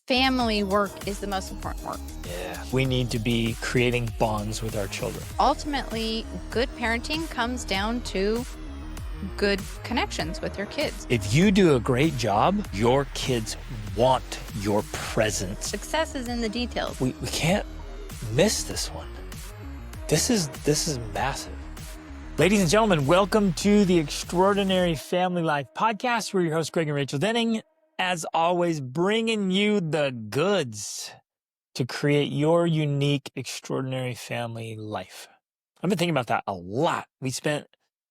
family work is the most important work. Yeah. We need to be creating bonds with our children. Ultimately, good parenting comes down to good connections with your kids. If you do a great job, your kids want your presence. Success is in the details. We can't miss this one. This is massive. Ladies and gentlemen, welcome to the Extraordinary Family Life Podcast. We're your hosts, Greg and Rachel Denning. As always, bringing you the goods to create your unique, extraordinary family life. I've been thinking about that a lot. We spent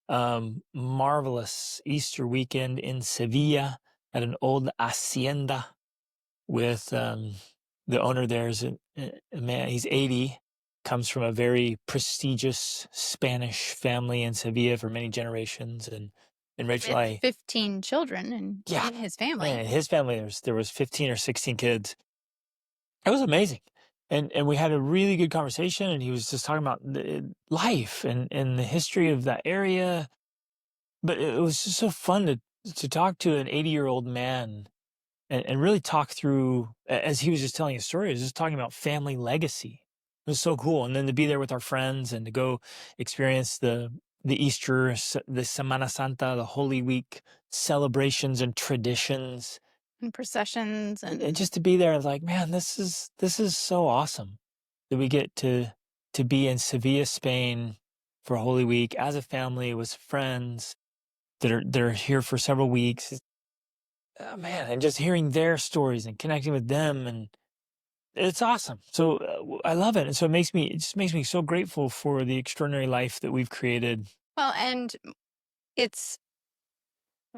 marvelous Easter weekend in Sevilla at an old hacienda with the owner. There's a man, he's 80, comes from a very prestigious Spanish family in Sevilla for many generations. And Rachel, With 15 children in his family. In his family, there was 15 or 16 kids. It was amazing. And we had a really good conversation, and he was just talking about life and the history of that area. But it was just so fun to talk to an 80-year-old man and really talk through, as he was just telling a story, he was just talking about family legacy. It was so cool. And then to be there with our friends and to go experience the Easter, the Semana Santa, the Holy Week celebrations and traditions. And processions. And just to be there, I was like, man, this is so awesome that we get to be in Sevilla, Spain for Holy Week as a family with friends that are here for several weeks. Man, and just hearing their stories and connecting with them, and it's awesome. So I love it. And so it just makes me so grateful for the extraordinary life that we've created. Well, and it's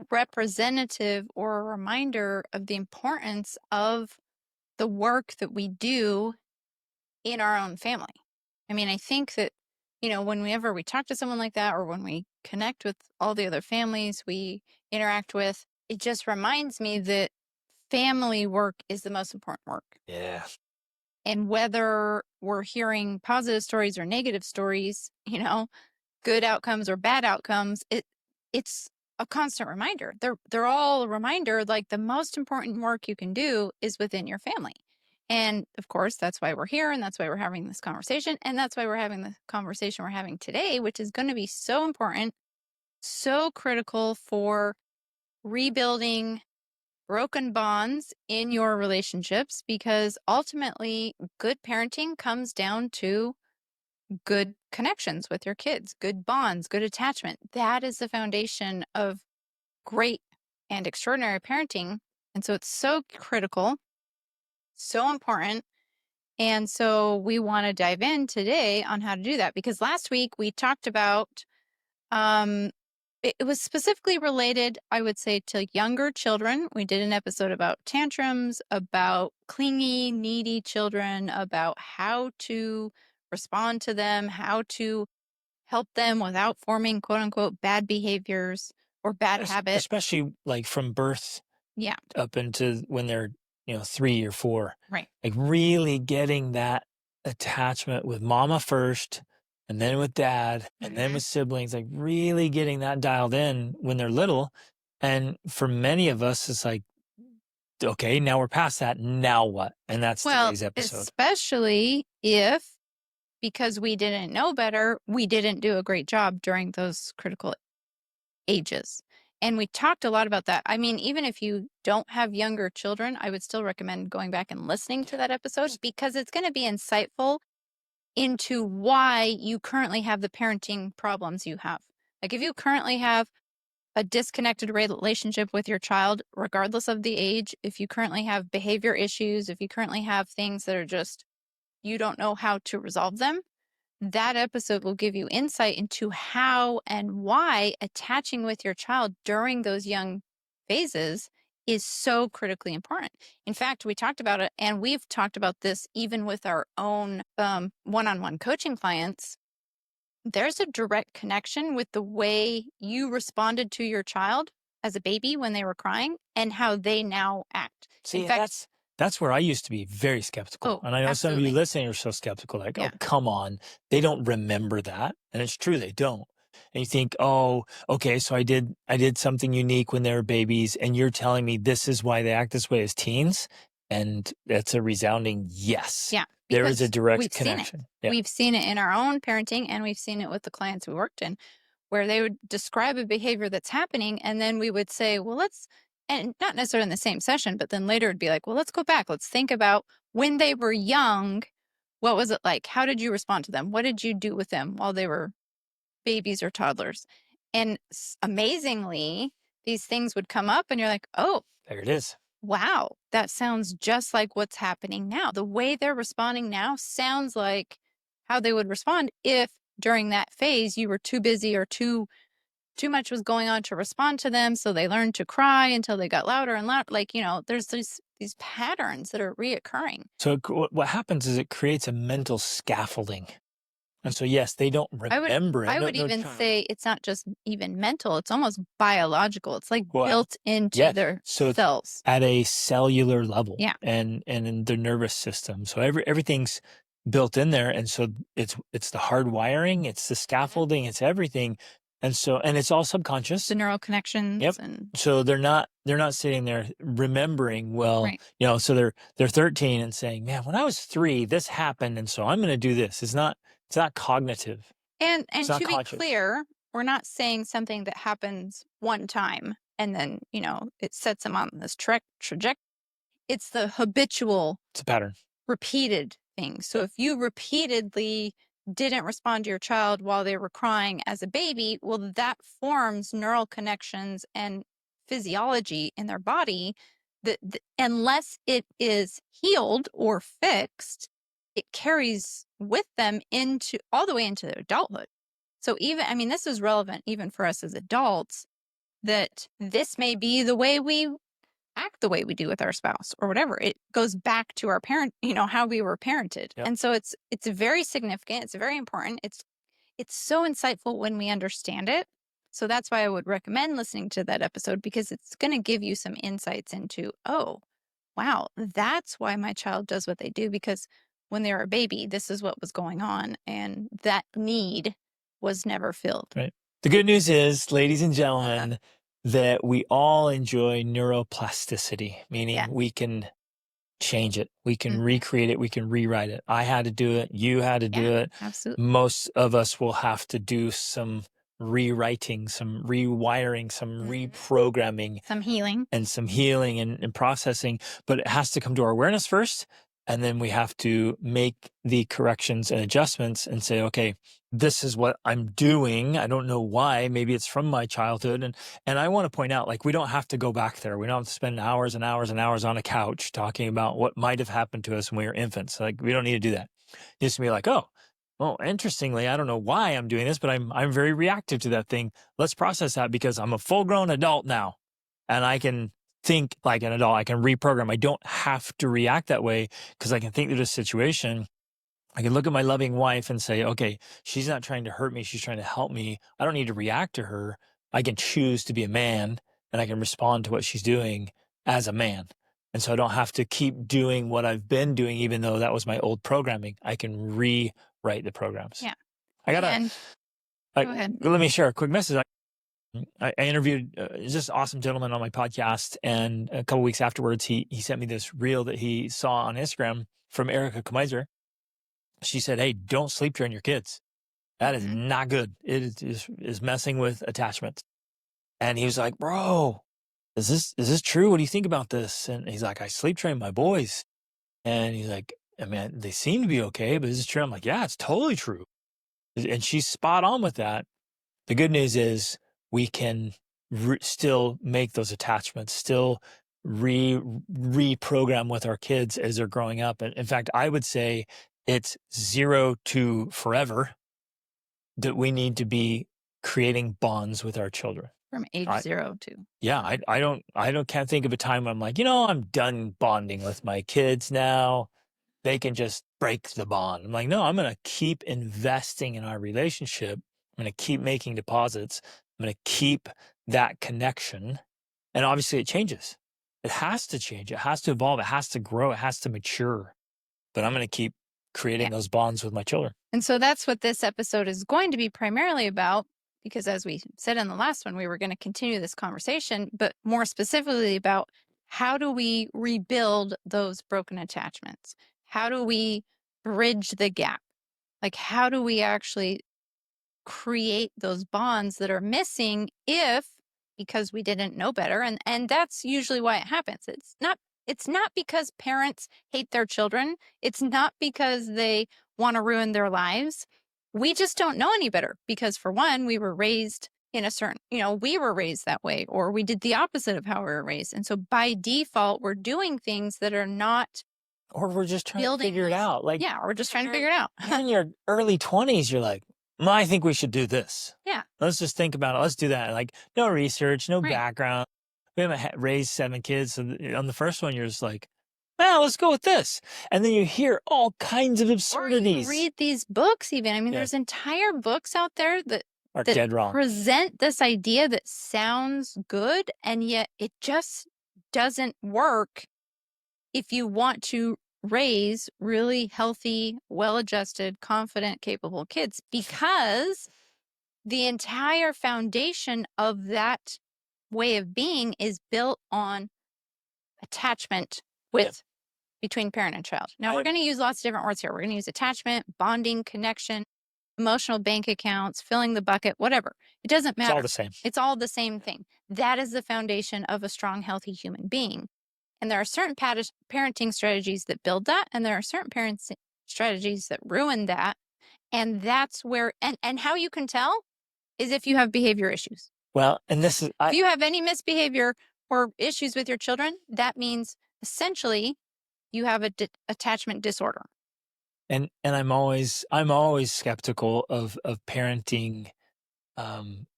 representative or a reminder of the importance of the work that we do in our own family. I mean, I think that, whenever we talk to someone like that, or when we connect with all the other families we interact with, it just reminds me that family work is the most important work. Yeah. And whether we're hearing positive stories or negative stories, good outcomes or bad outcomes, it's a constant reminder. They're all a reminder, like the most important work you can do is within your family. And of course, that's why we're here, and that's why we're having this conversation, and that's why we're having the conversation we're having today, which is going to be so important, so critical for rebuilding broken bonds in your relationships, because ultimately good parenting comes down to good connections with your kids, good bonds, good attachment. That is the foundation of great and extraordinary parenting. And so it's so critical, so important. And so we want to dive in today on how to do that, because last week we talked about, it was specifically related, I would say, to younger children. We did an episode about tantrums, about clingy, needy children, about how to respond to them, how to help them without forming quote unquote bad behaviors or bad habits. Especially like from birth up into when they're 3 or 4. Right. Like really getting that attachment with mama first, and then with dad, and then with siblings, like really getting that dialed in when they're little. And for many of us, it's like, okay, now we're past that. Now what? And that's today's episode. Especially if, because we didn't know better, we didn't do a great job during those critical ages. And we talked a lot about that. I mean, even if you don't have younger children, I would still recommend going back and listening to that episode, because it's going to be insightful into why you currently have the parenting problems you have. Like if you currently have a disconnected relationship with your child, regardless of the age, if you currently have behavior issues, if you currently have things that are just, you don't know how to resolve them, that episode will give you insight into how and why attaching with your child during those young phases is so critically important. In fact, we talked about it, and we've talked about this even with our own one-on-one coaching clients. There's a direct connection with the way you responded to your child as a baby when they were crying and how they now act. See, in fact, that's where I used to be very skeptical. And I know some of you listening are so skeptical, like, oh, come on. They don't remember that. And it's true, they don't. And you think, oh, okay, so I did something unique when they were babies, and you're telling me this is why they act this way as teens? And that's a resounding yes. Yeah. There is a Because direct we've seen it. connection. Yeah. We've seen it in our own parenting, and we've seen it with the clients we worked in, where they would describe a behavior that's happening, and then we would say, well, and not necessarily in the same session, but then later it'd be like, well, let's go back. Let's think about when they were young. What was it like? How did you respond to them? What did you do with them while they were babies or toddlers? And amazingly, these things would come up, and you're like, oh, There it is. wow, that sounds just like what's happening now. The way they're responding now sounds like how they would respond if during that phase you were too busy or too much was going on to respond to them. So they learned to cry until they got louder and louder. Like, there's these patterns that are reoccurring. So what happens is it creates a mental scaffolding. And so, yes, they don't remember it. I would even say it's not just even mental, it's almost biological. It's like built into their cells. At a cellular level. Yeah. And in the nervous system. So everything's built in there. And so it's the hard wiring, it's the scaffolding, it's everything. And it's all subconscious. The neural connections. Yep. So they're not sitting there remembering, well, right. So they're 13 and saying, man, when I was 3, this happened. And so I'm going to do this. It's not cognitive. And to be clear, we're not saying something that happens one time and then, it sets them on this trajectory. It's the habitual. It's a pattern. Repeated things. So if you repeatedly didn't respond to your child while they were crying as a baby, well, that forms neural connections and physiology in their body that unless it is healed or fixed, it carries with them all the way into their adulthood. So this is relevant even for us as adults, that this may be the way we act the way we do with our spouse or whatever. It goes back to our parent, how we were parented. Yep. And so it's very significant. It's very important. It's so insightful when we understand it. So that's why I would recommend listening to that episode, because it's going to give you some insights into, oh, wow, that's why my child does what they do, because when they were a baby, this is what was going on. And that need was never filled. Right. The good news is, ladies and gentlemen, that we all enjoy neuroplasticity, meaning we can change it. We can recreate it. We can rewrite it. I had to do it. You had to do it. Absolutely. Most of us will have to do some rewriting, some rewiring, some reprogramming. Some healing. And processing. But it has to come to our awareness first. And then we have to make the corrections and adjustments and say, okay, this is what I'm doing. I don't know why. Maybe it's from my childhood. And I want to point out, we don't have to go back there. We don't have to spend hours and hours and hours on a couch talking about what might have happened to us when we were infants. We don't need to do that. Just to be like, oh, well, interestingly, I don't know why I'm doing this, but I'm very reactive to that thing. Let's process that, because I'm a full-grown adult now, and I can think like an adult. I can reprogram. I don't have to react that way, because I can think through the situation. I can look at my loving wife and say, okay, she's not trying to hurt me. She's trying to help me. I don't need to react to her. I can choose to be a man, and I can respond to what she's doing as a man. And so I don't have to keep doing what I've been doing, even though that was my old programming. I can rewrite the programs. Yeah. Go ahead. Let me share a quick message. I interviewed this awesome gentleman on my podcast, and a couple weeks afterwards, he sent me this reel that he saw on Instagram from Erica Kamiser. She said, hey, don't sleep train your kids. That is not good. It is messing with attachment. And he was like, bro, is this true? What do you think about this? And he's like, I sleep train my boys. And he's like, I mean, they seem to be okay, but is this true? I'm like, yeah, it's totally true. And she's spot on with that. The good news is we can still make those attachments, still reprogram with our kids as they're growing up. And in fact, I would say it's 0 to forever that we need to be creating bonds with our children. From age 0 to. Yeah, can't think of a time when I'm like, I'm done bonding with my kids now. They can just break the bond. I'm like, no, I'm going to keep investing in our relationship. I'm going to keep making deposits. I'm going to keep that connection. And obviously it changes. It has to change. It has to evolve. It has to grow. It has to mature. But I'm going to keep creating those bonds with my children. And so that's what this episode is going to be primarily about, because as we said in the last one, we were going to continue this conversation, but more specifically about how do we rebuild those broken attachments? How do we bridge the gap? Like, how do we actually create those bonds that are missing if because we didn't know better, and that's usually why it happens. It's not because parents hate their children. It's not because they want to ruin their lives. We just don't know any better because, for one, we were raised in a certain, we were raised that way, or we did the opposite of how we were raised, and so by default we're doing things that are not Or we're just trying to building figure it those. out. Like, Yeah, we're just trying to figure it out. you're in your early 20s, you're like, "Well, I think we should do this. Yeah, Let's just think about it. Let's do that." Like, no research, no right. background. We haven't raised 7 kids. So on the first one, you're just like, well, let's go with this. And then you hear all kinds of Or you absurdities. read these books even. I mean, Yeah. there's entire books out there that Are dead wrong. present this idea that sounds good, and yet it just doesn't work if you want to raise really healthy, well-adjusted, confident, capable kids, because the entire foundation of that way of being is built on attachment with between parent and child. Now, we're going to use lots of different words here. We're going to use attachment, bonding, connection, emotional bank accounts, filling the bucket, whatever. It doesn't It's all matter. the same. It's all the same thing. That is the foundation of a strong, healthy human being. And there are certain parenting strategies that build that, and there are certain parenting strategies that ruin that. And that's where, and how you can tell is if you have behavior issues. Well, and this is, If you have any misbehavior or issues with your children, that means essentially you have a attachment disorder. and I'm always skeptical of parenting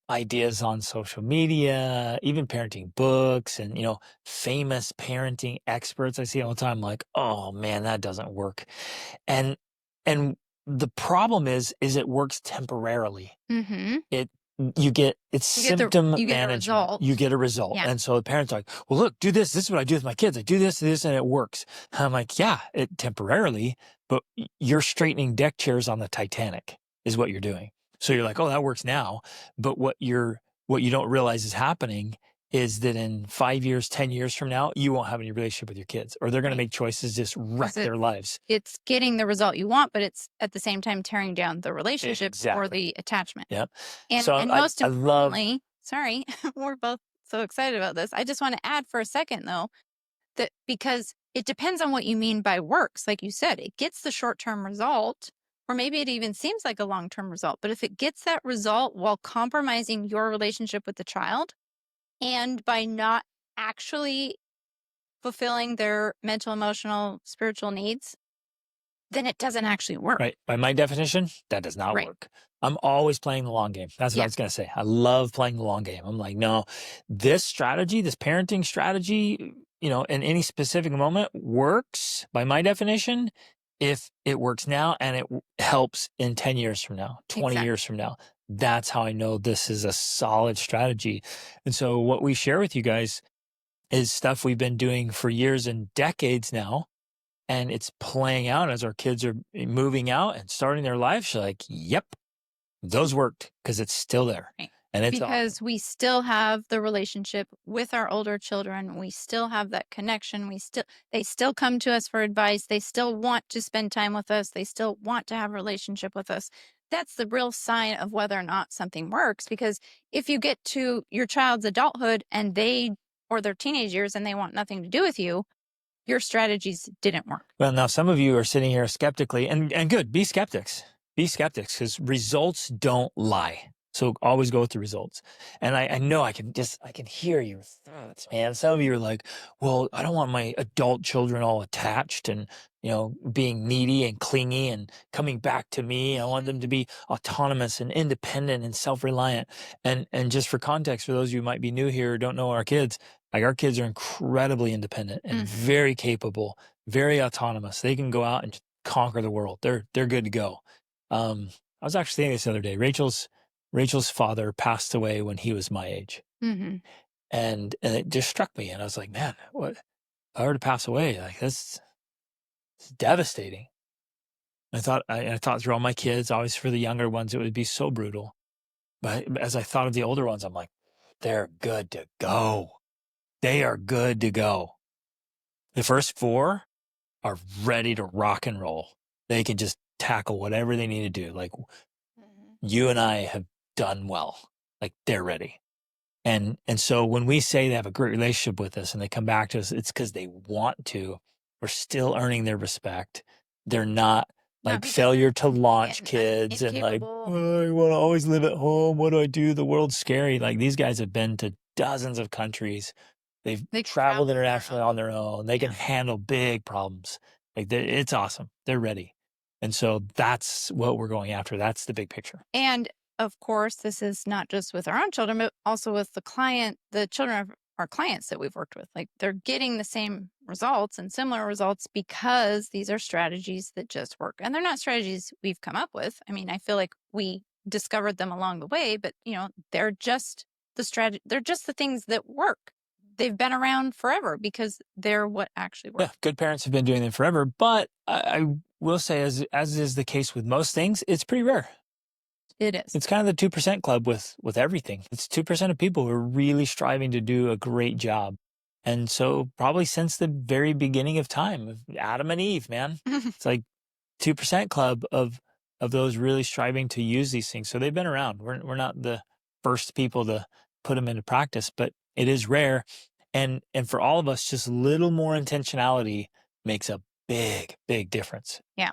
ideas on social media, even parenting books, and famous parenting experts I see all the time. Like, oh man, that doesn't work. And the problem is it works temporarily. Mm-hmm. It's symptom management. You get a result. Yeah. And so the parents are like, well, look, do this. This is what I do with my kids. I do this, and it works. I'm like, yeah, it temporarily, but you're straightening deck chairs on the Titanic is what you're doing. So you're like, oh, that works now. But what you don't realize is happening is that in 5 years, 10 years from now, you won't have any relationship with your kids, or they're going to make choices, just wreck their lives. It's getting the result you want, but it's at the same time tearing down the relationship or the attachment. Yep. And, so and most importantly, sorry, we're both so excited about this. I just want to add for a second, though, that because it depends on what you mean by works. Like you said, it gets the short-term result, or maybe it even seems like a long-term result. But if it gets that result while compromising your relationship with the child, and by not actually fulfilling their mental, emotional, spiritual needs, then it doesn't actually work. Right. By my definition, that does not work. I'm always playing the long game. That's what I was going to say. I love playing the long game. I'm like, no, this strategy, this parenting strategy, in any specific moment works by my definition if it works now and it helps in 10 years from now, 20 years from now. That's how I know this is a solid strategy. And so what we share with you guys is stuff we've been doing for years and decades now. And it's playing out as our kids are moving out and starting their lives. You're like, yep, those worked because it's still there. Right. And it's because awesome. We still have the relationship with our older children. We still have that connection. They still come to us for advice. They still want to spend time with us. They still want to have a relationship with us. That's the real sign of whether or not something works. Because if you get to your child's adulthood and or their teenage years and they want nothing to do with you, your strategies didn't work. Well, now some of you are sitting here skeptically, and good, be skeptics. Be skeptics, because results don't lie. So always go with the results. And I know I can hear your thoughts, man. Some of you are like, well, I don't want my adult children all attached and, being needy and clingy and coming back to me. I want them to be autonomous and independent and self-reliant. And just for context, for those of you who might be new here or don't know our kids, like our kids are incredibly independent and very capable, very autonomous. They can go out and conquer the world. They're good to go. I was actually thinking this the other day. Rachel's father passed away when he was my age. Mm-hmm. And it just struck me. And I was like, man, what if I were to pass away? Like, it's devastating. I thought through all my kids, always for the younger ones, it would be so brutal. But as I thought of the older ones, I'm like, they're good to go. They are good to go. The first 4 are ready to rock and roll. They can just tackle whatever they need to do. Like you and I have done well. Like they're ready. And so when we say they have a great relationship with us and they come back to us, it's because they want to. We're still earning their respect. They're not Not like because failure they're to launch kids and like, incapable. oh, I want to always live at home. What do I do? The world's scary. Like these guys have been to dozens of countries. They've They traveled travel internationally on their own. They can handle big problems. Like it's awesome. They're ready. And so that's what we're going after. That's the big picture. And of course, this is not just with our own children, but also with the children of our clients that we've worked with. Like they're getting the same results and similar results because these are strategies that just work. And they're not strategies we've come up with. I mean, I feel like we discovered them along the way, but they're just they're just the things that work. They've been around forever because they're what actually work. Yeah, good parents have been doing them forever, but I will say, as is the case with most things, it's pretty rare. It is. It's kind of the 2% club with everything. It's 2% of people who are really striving to do a great job. And so probably since the very beginning of time, Adam and Eve, man, it's like 2% club of those really striving to use these things. So they've been around. We're not the first people to put them into practice, but it is rare. And for all of us, just a little more intentionality makes a big, big difference. Yeah.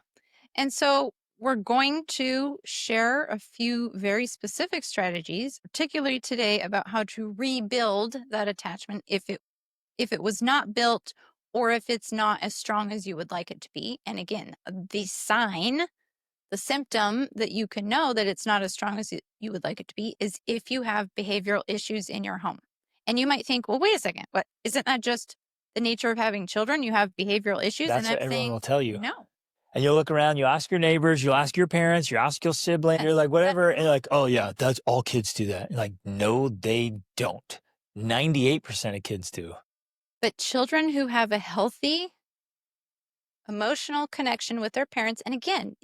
And so we're going to share a few very specific strategies, particularly today, about how to rebuild that attachment if it was not built or if it's not as strong as you would like it to be. And again, the symptom that you can know that it's not as strong as you would like it to be is if you have behavioral issues in your home. And you might think, well, wait a second, what isn't that just the nature of having children? You have behavioral issues. That's And what I'm everyone saying, will tell you. no. And you'll look around, you ask your neighbors, you ask your parents, you ask your sibling, you're like, whatever. And you're like, oh, yeah, that's all kids do that. And like, no, they don't. 98% of kids do. But children who have a healthy emotional connection with their parents, and again,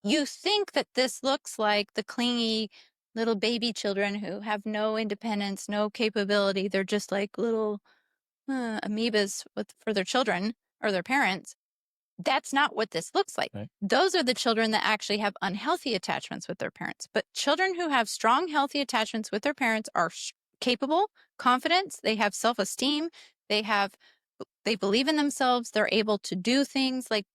you think that this looks like the clingy little baby children who have no independence, no capability. They're just like little amoebas for their children or their parents. That's not what this looks like. Right. Those are the children that actually have unhealthy attachments with their parents. But children who have strong, healthy attachments with their parents are capable, confident, they have self-esteem, they believe in themselves, they're able to do things. Like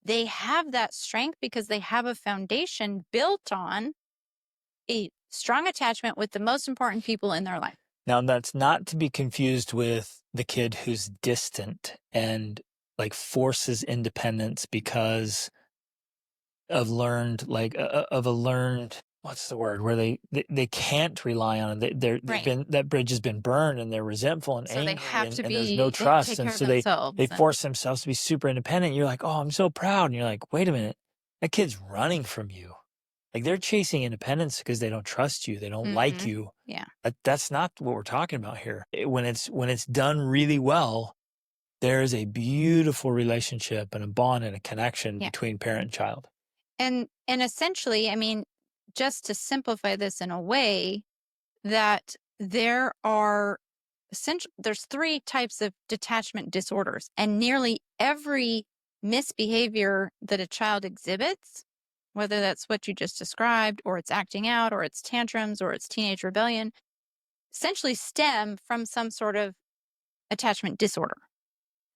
they have that strength because they have a foundation built on a strong attachment with the most important people in their life. Now, that's not to be confused with the kid who's distant and like forces independence because of learned, like of a learned, what's the word, where they can't rely on it. They've Right. been, that bridge has been burned and they're resentful and So they angry have to and there's be, no they trust. take And care of so they themselves. force themselves to be super independent. You're like, oh, I'm so proud. And you're like, wait a minute, that kid's running from you. Like they're chasing independence because they don't trust you. They don't like you. Yeah. That's not what we're talking about here. When it's done really well, there is a beautiful relationship and a bond and a connection between parent and child. And essentially, I mean, just to simplify this in a way, that there's 3 types of detachment disorders, and nearly every misbehavior that a child exhibits, whether that's what you just described, or it's acting out, or it's tantrums, or it's teenage rebellion, essentially stem from some sort of attachment disorder.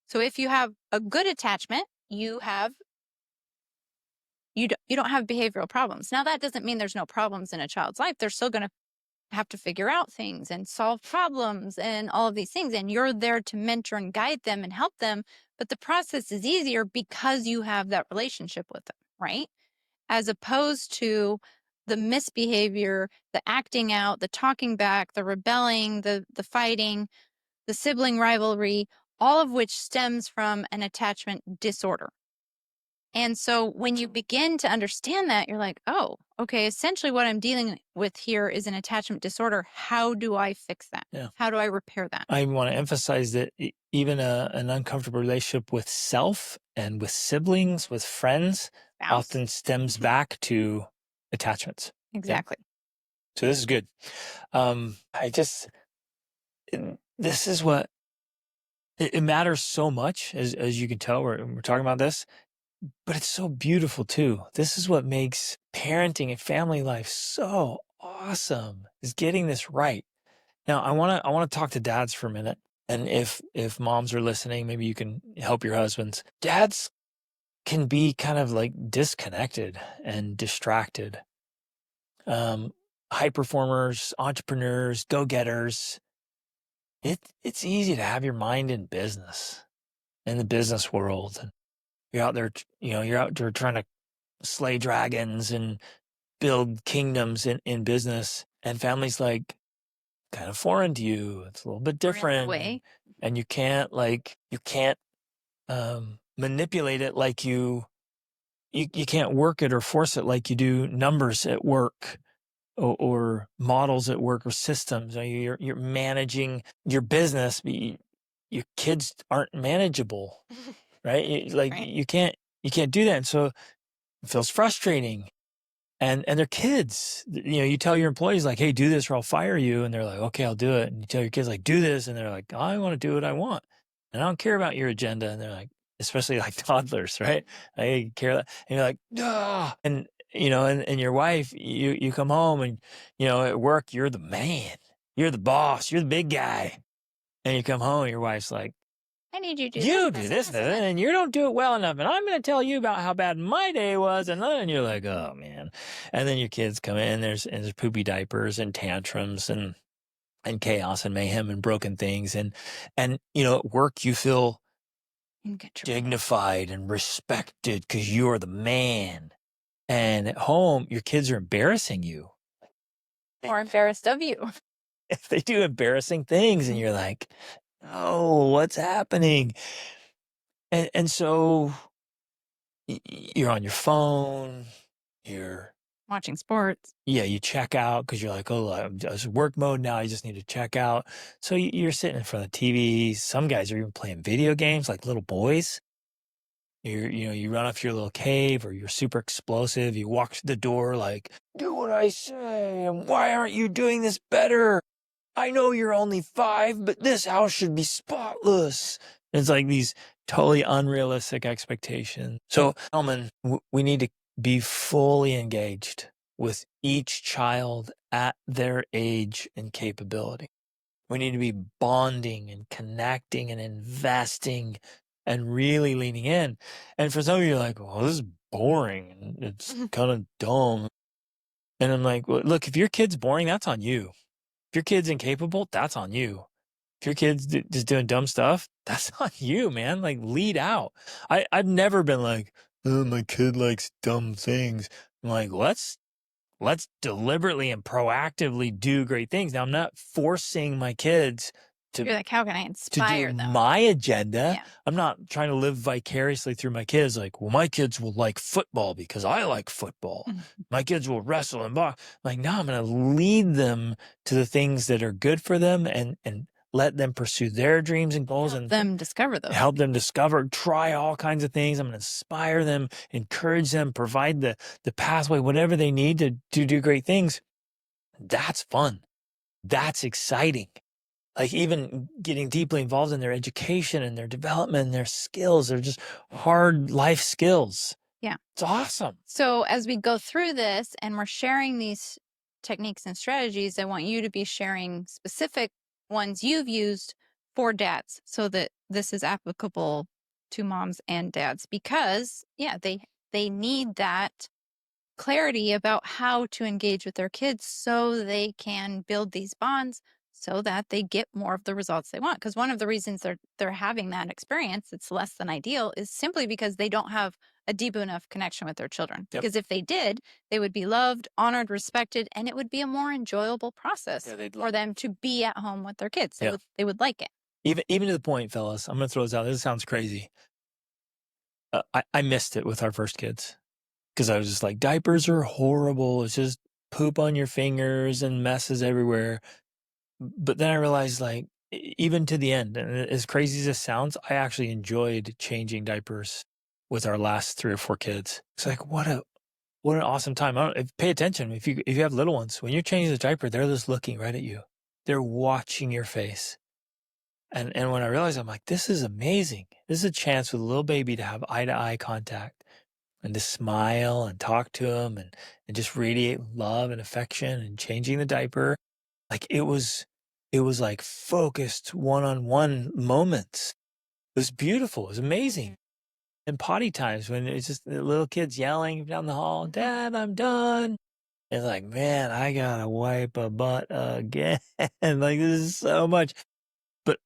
So if you have a good attachment, you don't have behavioral problems. Now, that doesn't mean there's no problems in a child's life. They're still going to have to figure out things and solve problems and all of these things. And you're there to mentor and guide them and help them. But the process is easier because you have that relationship with them, right? As opposed to the misbehavior, the acting out, the talking back, the rebelling, the fighting, the sibling rivalry, all of which stems from an attachment disorder. And so when you begin to understand that, you're like, oh, okay, essentially what I'm dealing with here is an attachment disorder. How do I fix that? Yeah. How do I repair that? I want to emphasize that even an uncomfortable relationship with self and with siblings, with friends, often stems back to attachments. Exactly. Yeah? So this is good. This is what it matters so much, as you can tell, we're talking about this, but it's so beautiful too. This is what makes parenting and family life so awesome, is getting this right. Now, I wanna talk to dads for a minute, and if moms are listening, maybe you can help your husbands. Dads can be kind of like disconnected and distracted. Um, High performers, entrepreneurs, go-getters. It's easy to have your mind in business, in the business world. And you're out there, you're out there trying to slay dragons and build kingdoms in business, and family's like kind of foreign to you. It's a little bit Or in the different, way. and you can't manipulate it like you can't work it or force it like you do numbers at work, or models at work, or systems. You're managing your business, but your kids aren't manageable, right? Right. You can't do that, and so it feels frustrating. And they're kids. You tell your employees like, "Hey, do this or I'll fire you," and they're like, "Okay, I'll do it." And you tell your kids like, "Do this," and they're like, "I want to do what I want, and I don't care about your agenda." And they're like, especially like toddlers, right? I care that, and you're like, "Ah," and your wife, you come home, and at work you're the man, you're the boss, you're the big guy, and you come home and your wife's like, I need you to do this, "You do this, and this, this, and this. and you don't do it well enough, and I'm going to tell you about how bad my day was," and then you're like, "Oh man," and then your kids come in, and there's poopy diapers and tantrums and chaos and mayhem and broken things, and at work you feel In control. dignified and respected because you're the man, and at home your kids are embarrassing you. Or embarrassed of you. If they do embarrassing things, and you're like, "Oh, what's happening?" And so you're on your phone, you're Watching sports. yeah, you check out because you're like, "Oh, I'm just work mode now, I just need to check out." So you're sitting in front of the TV. Some guys are even playing video games like little boys. You run off your little cave, or you're super explosive. You walk to the door like, "Do what I say, and why aren't you doing this better? I know you're only 5, but this house should be spotless." It's like these totally unrealistic expectations. So, gentlemen, we need to be fully engaged with each child at their age and capability. We need to be bonding and connecting and investing and really leaning in. And for some of you, you're like, "Well, this is boring and it's kind of dumb." And I'm like, "Well, look, if your kid's boring, that's on you. If your kid's incapable, that's on you. If your kid's just doing dumb stuff, that's on you, man. Like, lead out." I've never been like, "Oh, my kid likes dumb things." I'm like, let's deliberately and proactively do great things. Now, I'm not forcing my kids to You're like, how can I do inspire them? my agenda. Yeah. I'm not trying to live vicariously through my kids. Like, well, my kids will like football because I like football. My kids will wrestle and box. Like, no, I'm going to lead them to the things that are good for them, and let them pursue their dreams and goals, Help and them discover those. help them discover, try all kinds of things. I'm going to inspire them, encourage them, provide the pathway, whatever they need to do great things. That's fun. That's exciting. Like, even getting deeply involved in their education and their development and their skills. They're just hard life skills. Yeah. It's awesome. So as we go through this and we're sharing these techniques and strategies, I want you to be sharing specific ones you've used for dads so that this is applicable to moms and dads, because they need that clarity about how to engage with their kids so they can build these bonds so that they get more of the results they want. Because one of the reasons they're having that experience, it's less than ideal, is simply because they don't have a deep enough connection with their children. Yep. Because if they did, they would be loved, honored, respected, and it would be a more enjoyable process for them to be at home with their kids. They would like it. Even to the point, fellas, I'm going to throw this out. This sounds crazy. I missed it with our first kids because I was just like, diapers are horrible. It's just poop on your fingers and messes everywhere. But then I realized, like, even to the end, and as crazy as this sounds, I actually enjoyed changing diapers with our last 3 or 4 kids. It's like, what an awesome time. Pay attention. If you have little ones, when you're changing the diaper, they're just looking right at you. They're watching your face. And when I realized, I'm like, this is amazing. This is a chance with a little baby to have eye-to-eye contact and to smile and talk to him and just radiate love and affection and changing the diaper. Like it was like focused one-on-one moments. It was beautiful. It was amazing. And potty times when it's just the little kids yelling down the hall, Dad, I'm done. It's like, man, I gotta wipe a butt again. Like this is so much. But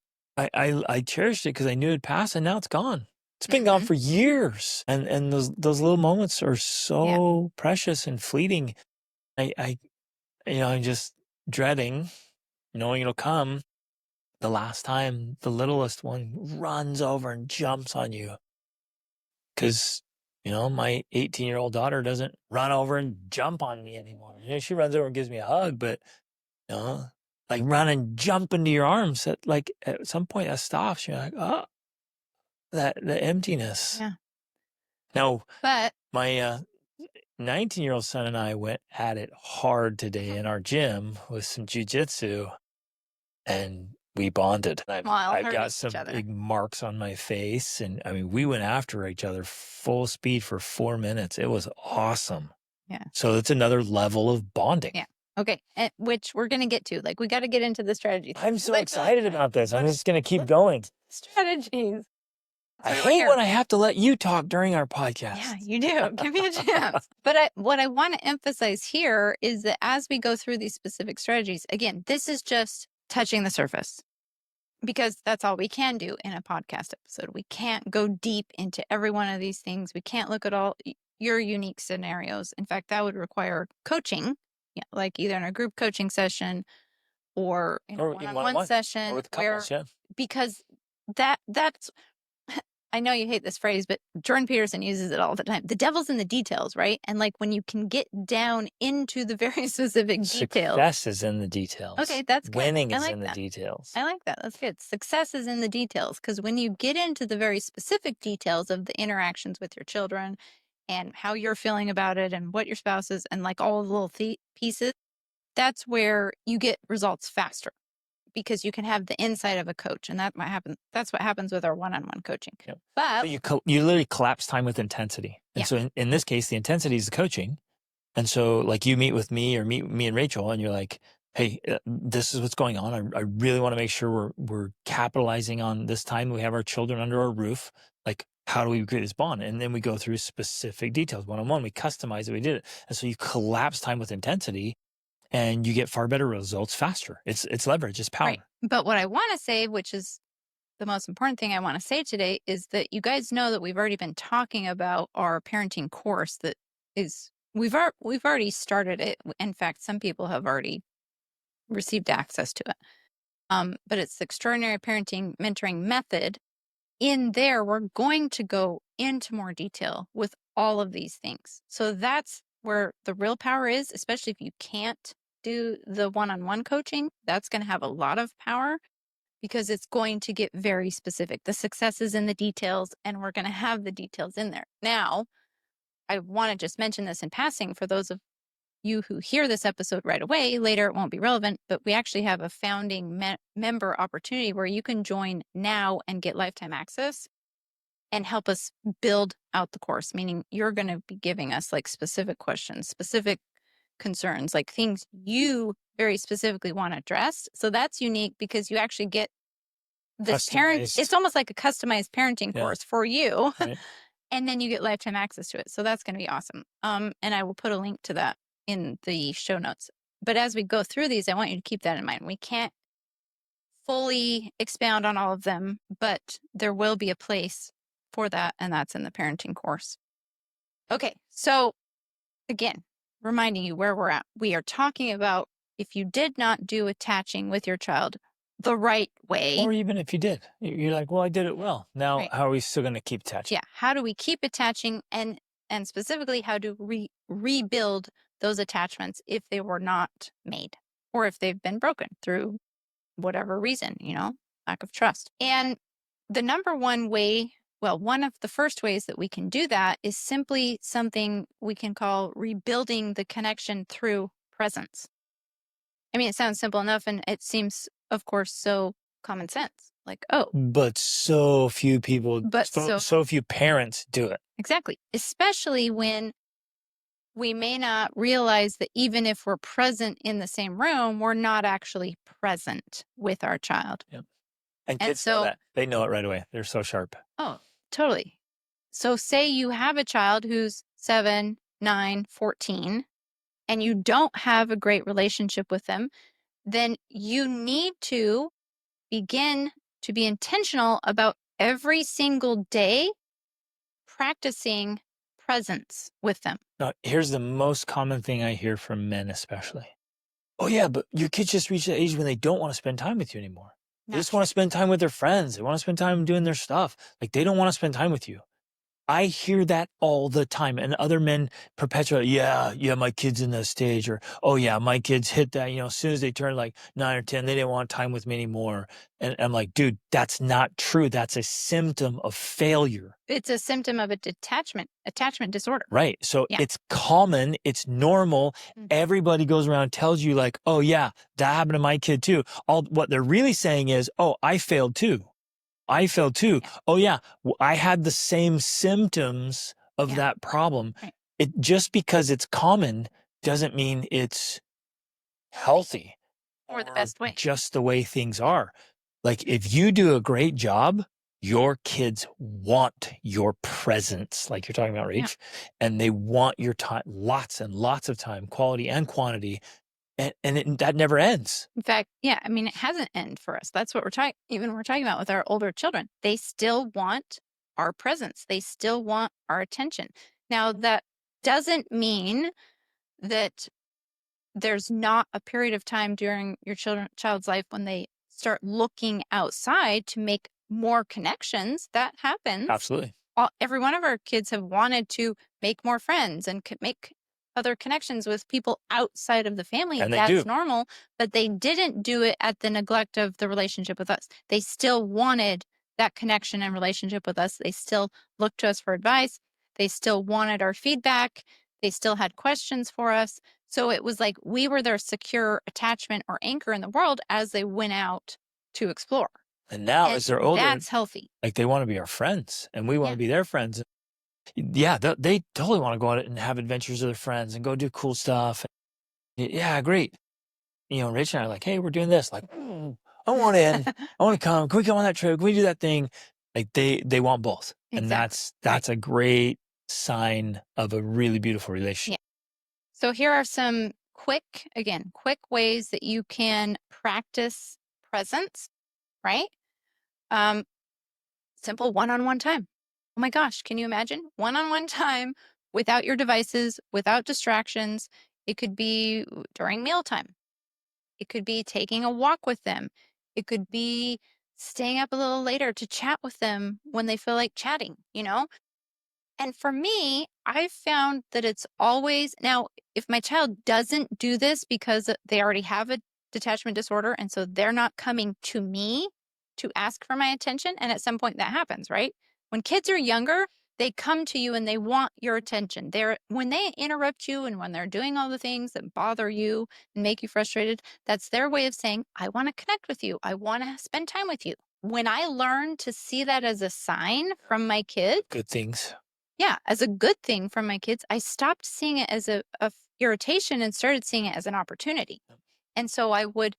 I cherished it because I knew it'd pass, and now it's gone. It's been gone Mhm. for years, and those little moments are Yeah. so precious and fleeting. I I'm just dreading, knowing it'll come the last time the littlest one runs over and jumps on you. Because my 18-year-old daughter doesn't run over and jump on me anymore. She runs over and gives me a hug, but you know, like run and jump into your arms. That like at some point that stops. You're like, oh, that the emptiness. Yeah. Now, But my 19-year-old son and I went at it hard today in our gym with some jujitsu, and we bonded. smile I've hurt got each some other. big marks on my face, and I mean, we went after each other full speed for 4 minutes. It was awesome. Yeah. So it's another level of bonding. Yeah. Okay. Which we're gonna get to. Like, we got to get into the strategies. I'm so Like, excited about this. I'm what- just going to keep what going. strategies. I So we're hate here. when I have to let you talk during our Yeah, podcast. you do. Give me a chance. But what I want to emphasize here is that as we go through these specific strategies, again, this is just touching the surface because that's all we can do in a podcast episode. We can't go deep into every one of these things. We can't look at all your unique scenarios. In fact, that would require coaching, like either in a group coaching session or in a Or in one-on-one one-on-one, or session with where couples, yeah. because that's I know you hate this phrase, but Jordan Peterson uses it all the time. The devil's in the details, right? And like when you can get down into the very specific details. Success is in the details. Okay, that's good. Winning I is like in the that. details. I like that. That's good. Success is in the details because when you get into the very specific details of the interactions with your children and how you're feeling about it and what your spouse is and like all the little pieces, that's where you get results faster because you can have the insight of a coach, and that might happen. That's what happens with our one-on-one coaching. Yep. But So you literally collapse time with intensity. And Yeah. so in this case, the intensity is the coaching. And so like you meet with me or meet me and Rachel, and you're like, hey, this is what's going on. I really want to make sure we're capitalizing on this time we have our children under our roof. Like, how do we create this bond? And then we go through specific details. One-on-one, we customize it, we did it. And so you collapse time with intensity and you get far better results faster. It's leverage, it's power. right. But what I want to say, which is the most important thing I want to say today, is that you guys know that we've already been talking about our parenting course that is we've already started it. In fact, some people have already received access to it. But it's the Extraordinary Parenting Mentoring Method. In there, we're going to go into more detail with all of these things. So that's where the real power is, especially if you can't do the one-on-one coaching. That's going to have a lot of power because it's going to get very specific. The success is in the details, and we're going to have the details in there. Now, I want to just mention this in passing for those of you who hear this episode right away. Later, it won't be relevant, but we actually have a founding member opportunity where you can join now and get lifetime access and help us build out the course, meaning you're going to be giving us like specific questions, specific concerns, like things you very specifically want addressed. So that's unique because you actually get this Customized. it's almost like a customized parenting Yeah. course for you. Right. And then you get lifetime access to it. So that's going to be awesome. And I will put a link to that in the show notes. But as we go through these, I want you to keep that in mind. We can't fully expound on all of them, but there will be a place for that, and that's in the parenting course. Okay, so again, reminding you where we're at. We are talking about if you did not do attaching with your child the right way. Or even if you did, you're like, well, I did it well. Now, Right. how are we still going to keep attaching? Yeah, how do we keep attaching and specifically how to rebuild those attachments if they were not made or if they've been broken through whatever reason, lack of trust. And the number one way, well, one of the first ways that we can do that is simply something we can call rebuilding the connection through presence. I mean, it sounds simple enough and it seems, of course, so common sense. Like, oh, But so few people, but so few parents do it. exactly. Especially when we may not realize that even if we're present in the same room, we're not actually present with our child. Yep. And And kids know so, that. They know it right away. They're so sharp. oh, totally. So, say you have a child who's 7, 9, 14, and you don't have a great relationship with them, then you need to begin to be intentional about every single day practicing presence with them. Now, here's the most common thing I hear from men, especially. Oh, yeah, but your kids just reach that age when they don't want to spend time with you anymore. They Not just want to true. spend time with their friends. They want to spend time doing their stuff. Like, they don't want to spend time with you. I hear that all the time. And other men perpetuate, yeah, my kid's in that stage. Or, oh, yeah, my kids hit that, as soon as they turn like 9 or 10, they didn't want time with me anymore. And I'm like, dude, that's not true. That's a symptom of failure. It's a symptom of a attachment disorder. Right. So Yeah. it's common. It's normal. Everybody goes around and tells you like, oh, yeah, that happened to my kid too. What they're really saying is, oh, I failed too. I failed too. Yeah. Oh, yeah, I had the same symptoms of that problem. Right. It just because it's common doesn't mean it's healthy Or the best way. just the way things are. Like if you do a great job, your kids want your presence, like you're talking about, Rach, and they want your time, lots and lots of time, quality and quantity. And that never ends. In fact, yeah, I mean, it hasn't ended for us. That's what we're talking about with our older children. They still want our presence. They still want our attention. Now, that doesn't mean that there's not a period of time during your child's life when they start looking outside to make more connections. That happens. Absolutely. Every one of our kids have wanted to make more friends and make other connections with people outside of the family. And that's do. normal, but they didn't do it at the neglect of the relationship with us. They still wanted that connection and relationship with us. They still looked to us for advice. They still wanted our feedback. They still had questions for us. So it was like we were their secure attachment or anchor in the world as they went out to explore. And now as they're older, that's healthy. Like they want to be our friends and we want to be their friends. Yeah, they totally want to go out and have adventures with their friends and go do cool stuff. Yeah, great. Rich and I are like, hey, we're doing this. Like, I want in. I want to come. Can we come on that trip? Can we do that thing? Like they want both. Exactly. And that's a great sign of a really beautiful relationship. Yeah. So here are some quick ways that you can practice presence, right? Simple one-on-one time. Oh my gosh, can you imagine? One-on-one time without your devices, without distractions. It could be during mealtime. It could be taking a walk with them. It could be staying up a little later to chat with them when they feel like chatting, And for me, I've found that it's always now, if my child doesn't do this because they already have a detachment disorder, and so they're not coming to me to ask for my attention, and at some point that happens, right? When kids are younger, they come to you and they want your attention. When they interrupt you and when they're doing all the things that bother you and make you frustrated, that's their way of saying, I want to connect with you. I want to spend time with you. When I learned to see that as a sign from my kids, good things. Yeah, as a good thing from my kids, I stopped seeing it as a irritation and started seeing it as an opportunity. And so I would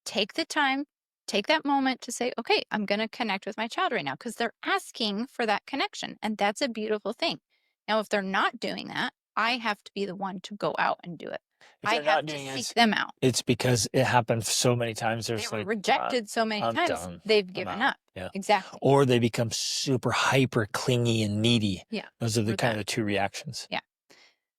take the time, take that moment to say, okay, I'm going to connect with my child right now because they're asking for that connection. And that's a beautiful thing. Now, if they're not doing that, I have to be the one to go out and do it. I have to seek them out. It's because it happened so many times. They were rejected so many times, they've given up. Yeah. Exactly. Or they become super hyper clingy and needy. Yeah. Those are the kind of the two reactions. Yeah.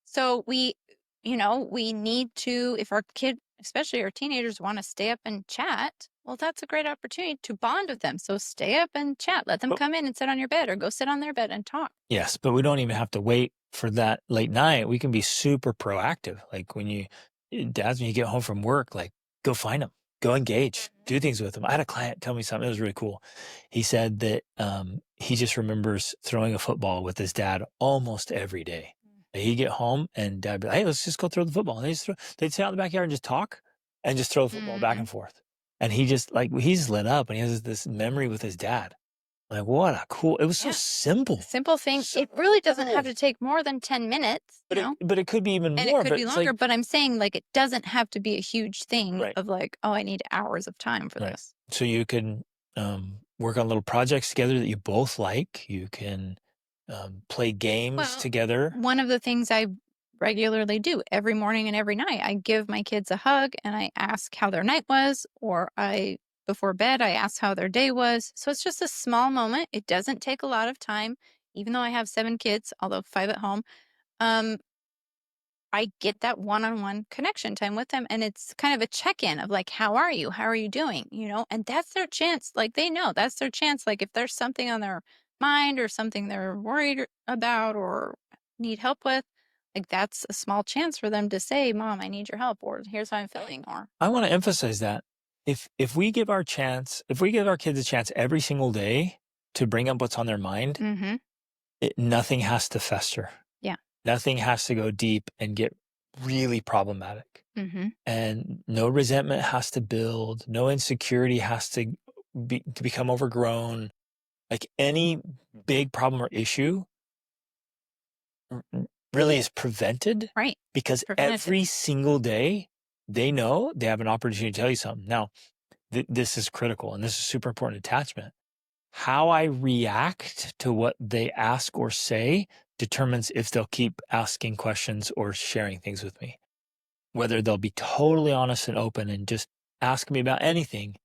So we need to, if our kid, especially our teenagers, want to stay up and chat, well, that's a great opportunity to bond with them. So stay up and chat. Let them come in and sit on your bed or go sit on their bed and talk. Yes, but we don't even have to wait for that late night. We can be super proactive. Like when you get home from work, like go find them, go engage, do things with them. I had a client tell me something that was really cool. He said that he just remembers throwing a football with his dad almost every day. He'd get home and dad would be like, hey, let's just go throw the football. And they'd sit out in the backyard and just talk and just throw the football back and forth. And he just he's lit up and he has this memory with his dad. Like, what a cool, it was so simple. Simple thing. So it really doesn't have cool. to take more than 10 minutes, But it could be even and more. it could But be it's longer, like, but I'm saying like it doesn't have to be a huge thing Right. of like, oh, I need hours of time for Right. this. So you can work on little projects together that you both like. You can play games together. One of the things I regularly do every morning and every night, I give my kids a hug and I ask how their night was, or before bed, I ask how their day was. So it's just a small moment. It doesn't take a lot of time, even though I have 7 kids, although 5 at home. I get that one-on-one connection time with them, and it's kind of a check-in of like, how are you? How are you doing? And that's their chance. Like, they know that's their chance. Like, if there's something on their mind or something they're worried about or need help with, like, that's a small chance for them to say, Mom, I need your help, or here's how I'm feeling, or I want to emphasize that if we give our kids a chance every single day to bring up what's on their mind, nothing has to fester. Yeah. Nothing has to go deep and get really problematic. And no resentment has to build. No insecurity has to become overgrown. Like, any big problem or issue really is prevented. Right. Because every single day they know they have an opportunity to tell you something. Now, this is critical, and this is super important attachment. How I react to what they ask or say determines if they'll keep asking questions or sharing things with me. Whether they'll be totally honest and open and just ask me about anything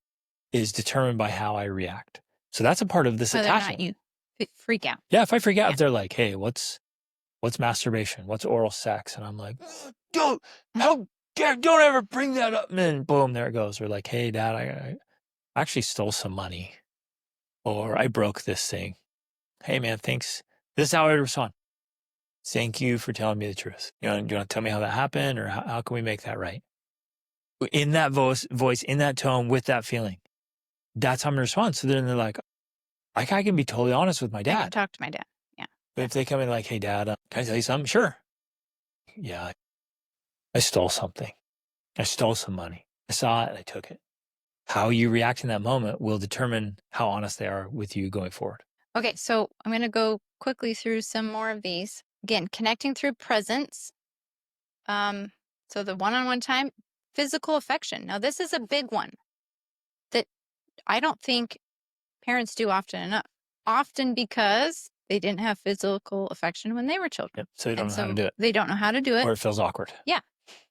is determined by how I react. So that's a part of this attachment. Whether or not you freak out. Yeah, if I freak out, if they're like, hey, what's masturbation? What's oral sex? And I'm like, don't ever bring that up. And then boom, there it goes. Or like, hey, Dad, I actually stole some money. Or I broke this thing. Hey, man, thanks. This is how I respond. Thank you for telling me the truth. You want to tell me how that happened, or how can we make that right? In that voice, in that tone, with that feeling. That's how I'm going to respond. So then they're like, I can be totally honest with my dad. I can talk to my dad. Yeah. But if they come in like, hey, Dad, can I tell you something? Sure. Yeah, I stole something. I stole some money. I saw it and I took it. How you react in that moment will determine how honest they are with you going forward. Okay, so I'm going to go quickly through some more of these. Again, connecting through presence. So the one-on-one time, physical affection. Now, this is a big one that I don't think parents do often enough. Often because they didn't have physical affection when they were children. Yep. So they don't know how to do it. They don't know how to do it. Or it feels awkward. Yeah.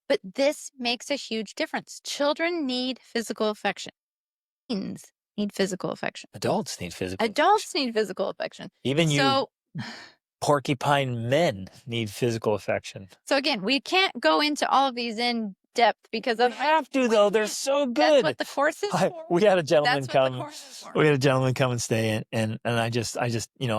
But this makes a huge difference. Children need physical affection. Teens need physical affection. Adults need physical need physical affection. Even you porcupine men need physical affection. So again, we can't go into all of these in depth because we have to, though. They're so good. That's what the course is for. We had a gentleman come. We had a gentleman come and stay, and I just I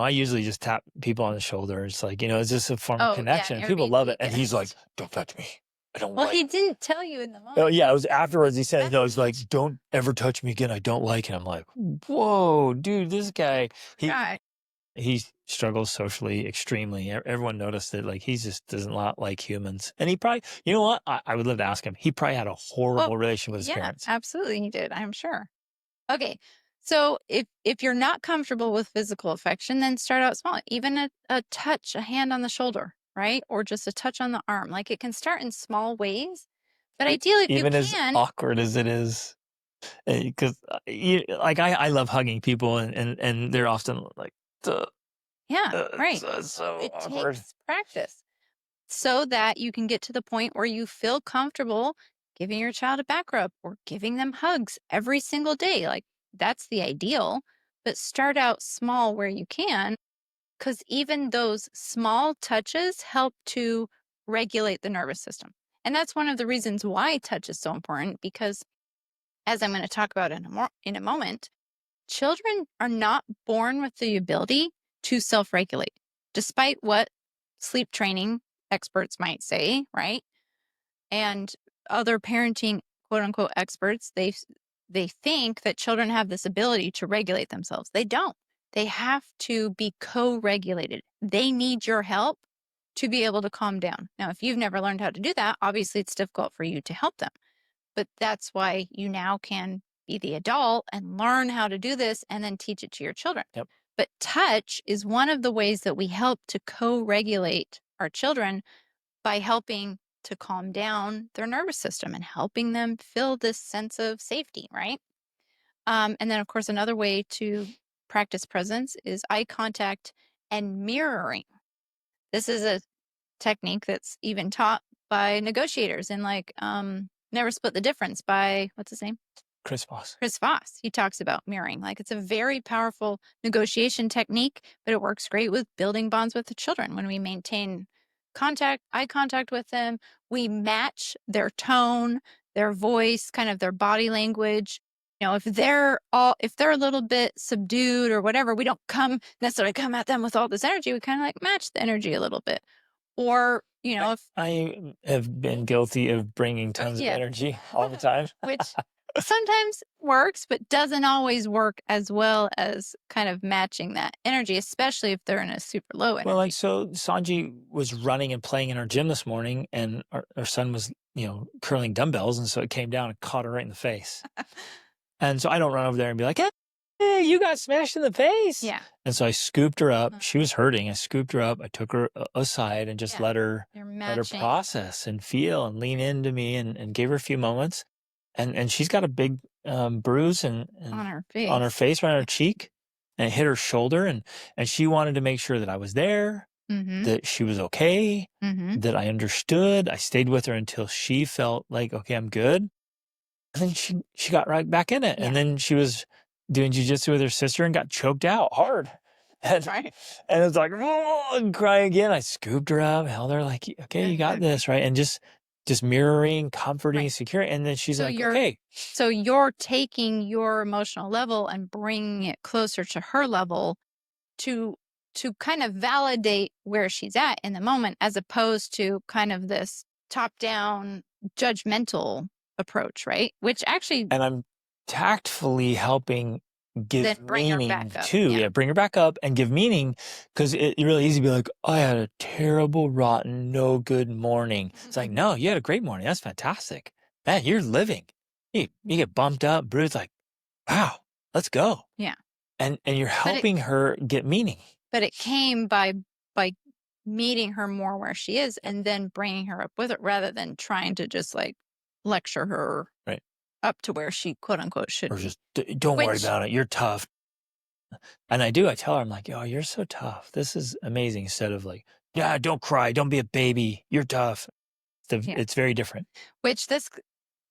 usually just tap people on the shoulder. It's like, it's just a form of connection. Yeah, people love it, and he's like, "Don't touch me. I don't." Well, he didn't tell you in the moment. Oh yeah, it was afterwards. He said, "No, he's like, don't ever touch me again. I don't like it." I'm like, "Whoa, dude, this guy." He struggles socially extremely. Everyone noticed that, like, he just doesn't like humans. And he probably, you know what? I would love to ask him. He probably had a horrible relation with his parents. Absolutely he did, I'm sure. Okay. So if you're not comfortable with physical affection, then start out small. Even a touch, a hand on the shoulder, right? Or just a touch on the arm. Like, it can start in small ways. But ideally, if even you as awkward as it is, because like I love hugging people, and they're often like, right. So it awkward. Takes practice so that you can get to the point where you feel comfortable giving your child a back rub or giving them hugs every single day. Like, that's the ideal, but start out small where you can, because even those small touches help to regulate the nervous system. And that's one of the reasons why touch is so important, because as I'm going to talk about in a moment, children are not born with the ability to self-regulate, despite what sleep training experts might say, right? And other parenting, quote unquote, experts, they think that children have this ability to regulate themselves. They don't. They have to be co-regulated. They need your help to be able to calm down. Now, if you've never learned how to do that, obviously it's difficult for you to help them. But that's why you now can be the adult and learn how to do this and then teach it to your children. Yep. But touch is one of the ways that we help to co-regulate our children by helping to calm down their nervous system and helping them feel this sense of safety, right? And then, of course, another way to practice presence is eye contact and mirroring. This is a technique that's even taught by negotiators in Never Split the Difference by, what's his name? Chris Voss. Chris Voss. He talks about mirroring. Like, it's a very powerful negotiation technique, but it works great with building bonds with the children. When we maintain eye contact with them, we match their tone, their voice, kind of their body language. If they're a little bit subdued or whatever, we don't necessarily come at them with all this energy. We kind of like match the energy a little bit. Or, if I have been guilty of bringing tons of energy all the time. which sometimes works, but doesn't always work as well as kind of matching that energy, especially if they're in a super low energy. Well, so Sanji was running and playing in our gym this morning, and our son was, curling dumbbells, and so it came down and caught her right in the face. And so I don't run over there and be like, hey, you got smashed in the face. Yeah. And so I scooped her up. She was hurting. I scooped her up. I took her aside and just let her process and feel and lean into me and gave her a few moments. And she's got a big bruise and on her face, right on her cheek, and it hit her shoulder. And she wanted to make sure that I was there, that she was okay, that I understood. I stayed with her until she felt like, okay, I'm good. And then she got right back in it. Yeah. And then she was doing jujitsu with her sister and got choked out hard. And, and it was like, and crying again. I scooped her up, held her like, okay, you got this, right? And just mirroring, comforting, securing. And then she's like, okay. So you're taking your emotional level and bringing it closer to her level to kind of validate where she's at in the moment, as opposed to kind of this top-down judgmental approach, right? Which actually... And I'm tactfully helping give meaning too. Yeah, bring her back up and give meaning, because it's really easy to be like, I had a terrible, rotten, no good morning. It's like, no, you had a great morning. That's fantastic. Man, you're living. You get bumped up, bruised, like, wow, let's go. Yeah. And you're helping her get meaning. But it came by meeting her more where she is and then bringing her up with it, rather than trying to just like lecture her up to where she quote unquote should be. Or just don't worry about it. You're tough. And I tell her, I'm like, oh, you're so tough. This is amazing. Instead of like, yeah, don't cry. Don't be a baby. You're tough. It's very different. Which this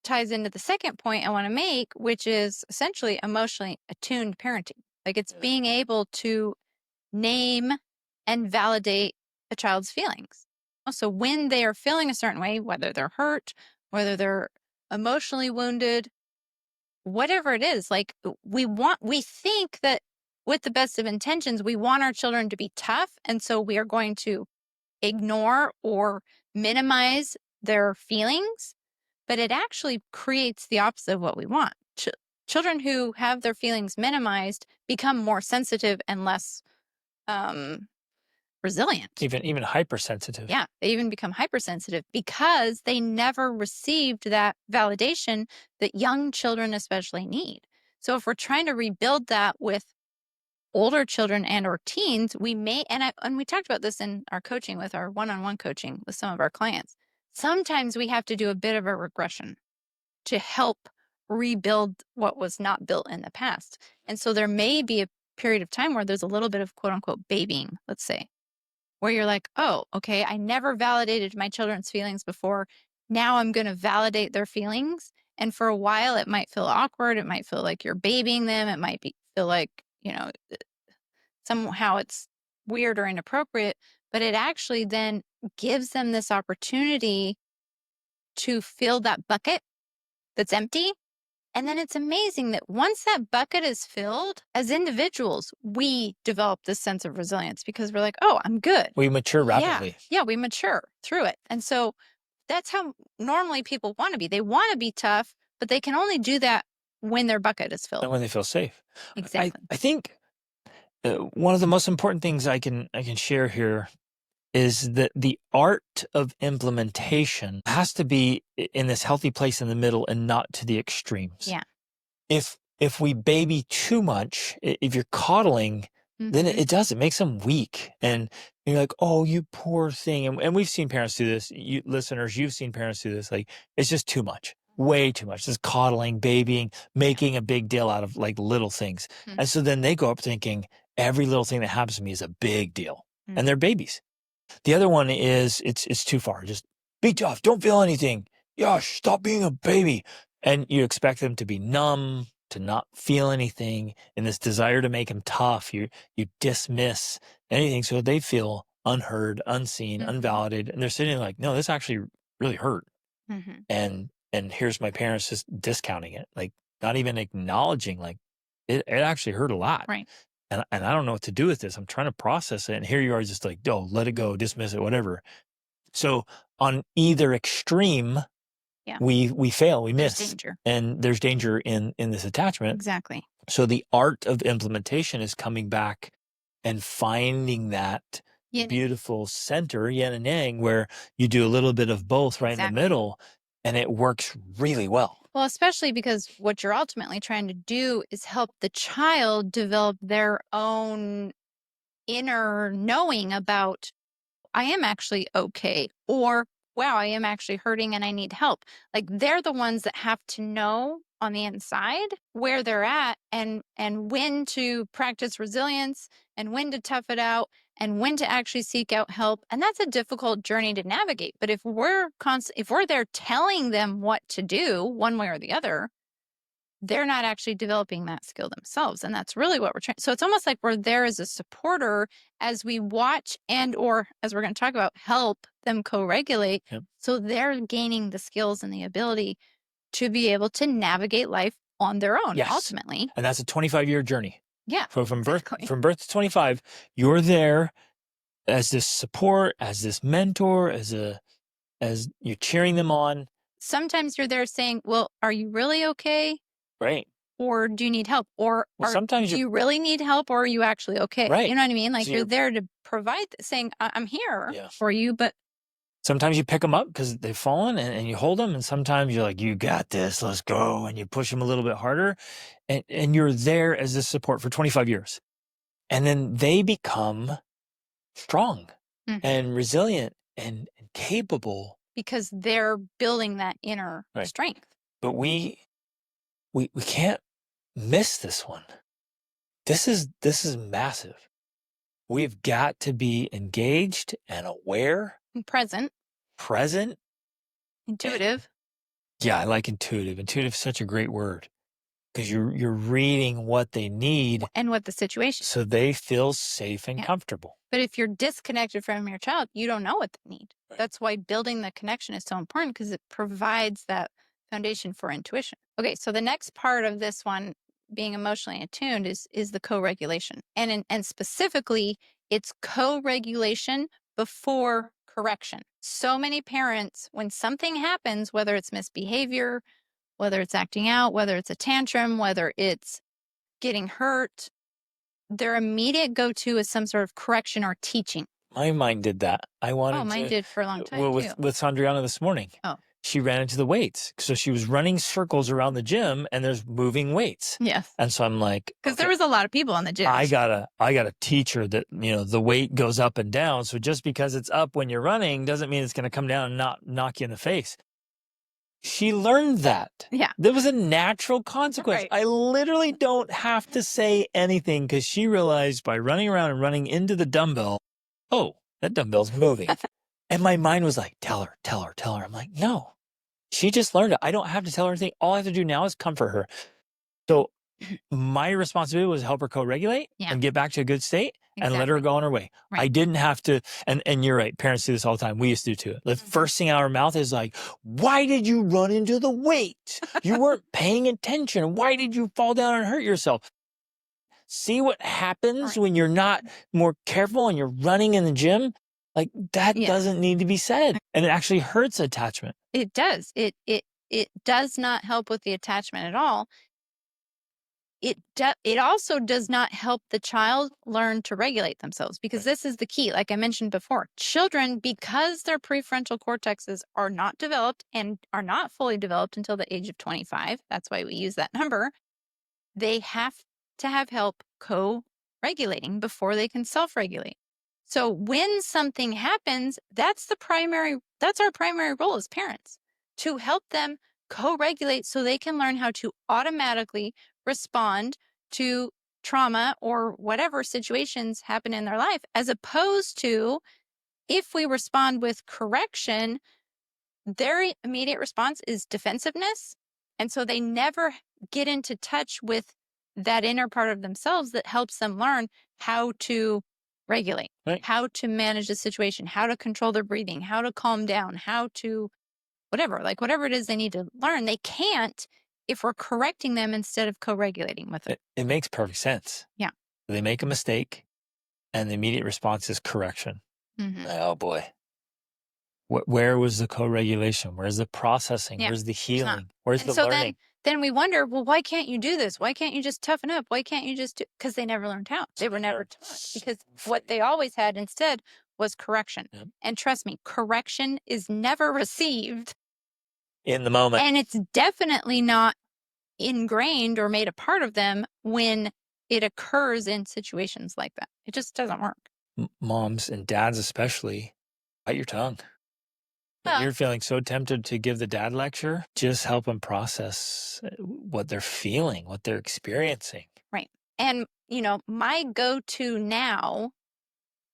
ties into the second point I want to make, which is essentially emotionally attuned parenting. Like, it's being able to name and validate a child's feelings. So when they are feeling a certain way, whether they're hurt, whether they're emotionally wounded, whatever it is, like we think that with the best of intentions, we want our children to be tough. And so we are going to ignore or minimize their feelings, but it actually creates the opposite of what we want. Children who have their feelings minimized become more sensitive and less resilient. Even hypersensitive. Yeah, they even become hypersensitive because they never received that validation that young children especially need. So if we're trying to rebuild that with older children and or teens, we may, and we talked about this in our coaching with our one-on-one coaching with some of our clients. Sometimes we have to do a bit of a regression to help rebuild what was not built in the past. And so there may be a period of time where there's a little bit of quote unquote babying, let's say, where you're like, oh, okay, I never validated my children's feelings before. Now I'm going to validate their feelings. And for a while, it might feel awkward. It might feel like you're babying them. It might feel like, somehow it's weird or inappropriate, but it actually then gives them this opportunity to fill that bucket that's empty. And then it's amazing that once that bucket is filled, as individuals, we develop this sense of resilience because we're like, oh, I'm good. We mature rapidly. Yeah, we mature through it. And so that's how normally people want to be. They want to be tough, but they can only do that when their bucket is filled. And when they feel safe. Exactly. I think one of the most important things I can share here is that the art of implementation has to be in this healthy place in the middle and not to the extremes. Yeah. if we baby too much, if you're coddling, then Mhm. it makes them weak. And you're like, oh, you poor thing. And we've seen parents do this. You listeners, you've seen parents do this. Like, it's just too much, way too much. Just coddling, babying, making a big deal out of like little things. Mhm. And so then they go up thinking every little thing that happens to me is a big deal. Mhm. And they're babies. The other one is it's too far. Just be tough. Don't feel anything. Yosh, stop being a baby. And you expect them to be numb, to not feel anything, in this desire to make them tough. You dismiss anything so they feel unheard, unseen, Mhm. unvalidated. And they're sitting there like, no, this actually really hurt. Mhm. And here's my parents just discounting it, like not even acknowledging like it actually hurt a lot. Right. And I don't know what to do with this. I'm trying to process it. And here you are just like, oh, let it go, dismiss it, whatever. So on either extreme, Yeah. we fail, we There's miss. danger. And there's danger in this attachment. Exactly. So the art of implementation is coming back and finding that Yin and beautiful center, yin and yang, where you do a little bit of both right in the Exactly. middle, and it works really well. Well, especially because what you're ultimately trying to do is help the child develop their own inner knowing about, I am actually okay, or wow, I am actually hurting and I need help. Like, they're the ones that have to know on the inside where they're at, and when to practice resilience, and when to tough it out, and when to actually seek out help. And that's a difficult journey to navigate. But if we're there telling them what to do one way or the other, they're not actually developing that skill themselves. And that's really what we're trying. So it's almost like we're there as a supporter as we watch, and or as we're going to talk about, help them co-regulate. Yep. So they're gaining the skills and the ability to be able to navigate life on their own, Yes. ultimately. And that's a 25-year journey. Yeah. So exactly. from birth to 25, you're there as this support, as this mentor, as you're cheering them on. Sometimes you're there saying, well, are you really okay? Right. Or do you need help? Or Well, sometimes do you really need help, or are you actually okay? Right. You know what I mean? Like, So you're you're- there to provide, saying, I'm here Yeah. for you, but Sometimes you pick them up because they've fallen and you hold them. And sometimes you're like, you got this, let's go. And you push them a little bit harder. And you're there as this support for 25 years. And then they become strong Mhm. and resilient and capable. because they're building that inner Right. strength. But we can't miss this one. This is massive. We've got to be engaged and aware, And present, present. intuitive. Yeah, I like intuitive. Intuitive is such a great word because you're reading what they need And what the situation. so they feel safe and Yeah. comfortable. But if you're disconnected from your child, you don't know what they need. Right. That's why building the connection is so important, because it provides that foundation for intuition. Okay, so the next part of this one, being emotionally attuned, is the co-regulation. And specifically, it's co-regulation before correction. So many parents, when something happens, whether it's misbehavior, whether it's acting out, whether it's a tantrum, whether it's getting hurt, their immediate go-to is some sort of correction or teaching. My mind did that. I wanted Oh, mine to. did for a long time Well, too. with Sandriana this morning. Oh. She ran into the weights. So she was running circles around the gym and there's moving weights. Yes. And so I'm like, Because okay, there was a lot of people in the gym. I gotta teach her that, the weight goes up and down. So just because it's up when you're running doesn't mean it's going to come down and not knock you in the face. She learned that. Yeah. There was a natural consequence. Right. I literally don't have to say anything because she realized by running around and running into the dumbbell, oh, that dumbbell's moving. And my mind was like, tell her. I'm like, no, she just learned it. I don't have to tell her anything. All I have to do now is comfort her. So my responsibility was to help her co-regulate and get back to a good state and let her go on her way. Right. I didn't have to. And you're right. Parents do this all the time. We used to do too. The first thing out of our mouth is like, why did you run into the weight? You weren't paying attention. Why did you fall down and hurt yourself? See what happens when you're not more careful and you're running in the gym? Like, that doesn't need to be said. And it actually hurts attachment. It does. It does not help with the attachment at all. It also does not help the child learn to regulate themselves, because this is the key. Like I mentioned before, children, because their prefrontal cortexes are not developed and are not fully developed until the age of 25, that's why we use that number, they have to have help co-regulating before they can self-regulate. So when something happens, that's our primary role as parents, to help them co-regulate so they can learn how to automatically respond to trauma or whatever situations happen in their life, as opposed to if we respond with correction, their immediate response is defensiveness. And so they never get into touch with that inner part of themselves that helps them learn how to regulate, Right. how to manage the situation, how to control their breathing, how to calm down, how to whatever it is they need to learn. They can't if we're correcting them instead of co-regulating with it. It makes perfect sense. Yeah. They make a mistake, and the immediate response is correction. Mm-hmm. Oh boy. Where was the co-regulation? Where's the processing? Yeah, Where's the there's not. healing? Where's And the so learning? then we wonder, well, why can't you do this? Why can't you just toughen up? Why can't you just do? Because they never learned how. They were never taught. Because what they always had instead was correction. Yep. And trust me, correction is never received, In the moment. and it's definitely not ingrained or made a part of them when it occurs in situations like that. It just doesn't work. Moms and dads especially, bite your tongue. When Well, you're feeling so tempted to give the dad lecture, just help them process what they're feeling, what they're experiencing. right. And, my go-to now,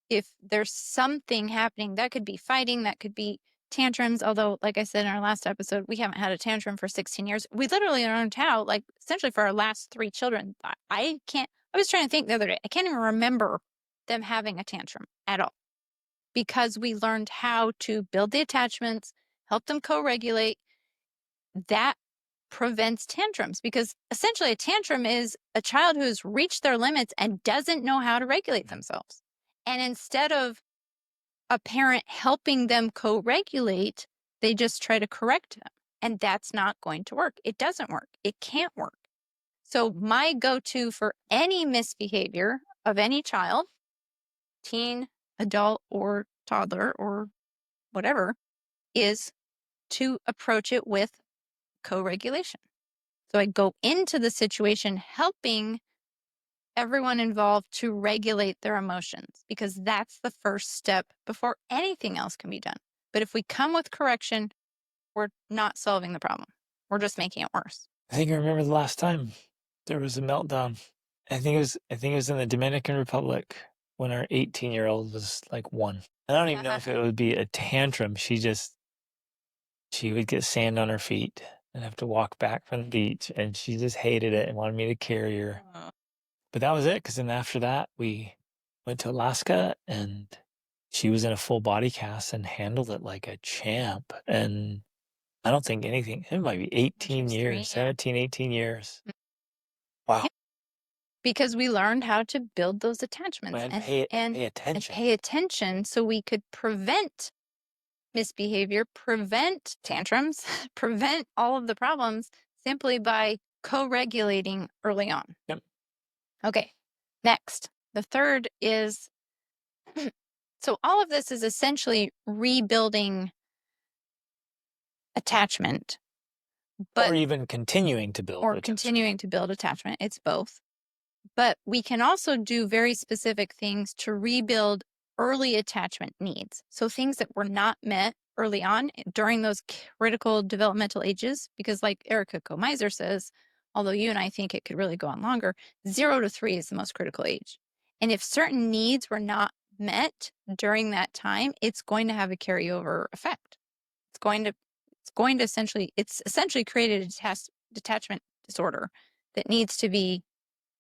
if there's something happening, that could be fighting, that could be tantrums. Although, like I said in our last episode, we haven't had a tantrum for 16 years. We literally learned how, like, essentially for our last 3 children. I was trying to think the other day, I can't even remember them having a tantrum at all, because we learned how to build the attachments, help them co-regulate. That prevents tantrums, because essentially a tantrum is a child who has reached their limits and doesn't know how to regulate themselves. And instead of a parent helping them co-regulate, they just try to correct them. And that's not going to work. It doesn't work. It can't work. So my go-to for any misbehavior of any child, teen, adult, or toddler, or whatever, is to approach it with co-regulation. So I go into the situation helping everyone involved to regulate their emotions, because that's the first step before anything else can be done. But if we come with correction, we're not solving the problem. We're just making it worse. I think I remember the last time there was a meltdown. I think it was in the Dominican Republic when our 18-year-old was like 1. I don't even know if it would be a tantrum. She would get sand on her feet and have to walk back from the beach, and she just hated it and wanted me to carry her. But that was it, because then after that, we went to Alaska, and she was in a full body cast and handled it like a champ. And I don't think anything, it might be 18 years, 17, 18 years. Wow. Yeah. Because we learned how to build those attachments And pay attention. pay attention, so we could prevent misbehavior, prevent tantrums, prevent all of the problems simply by co-regulating early on. Yep. Okay, next. The third is, so all of this is essentially rebuilding attachment, but or even continuing to build attachment. continuing to build attachment. It's both. But we can also do very specific things to rebuild early attachment needs. So things that were not met early on during those critical developmental ages, because like Erica Comeiser says, although you and I think it could really go on longer, 0 to 3 is the most critical age. And if certain needs were not met during that time, it's going to have a carryover effect. It's essentially created a detachment disorder that needs to be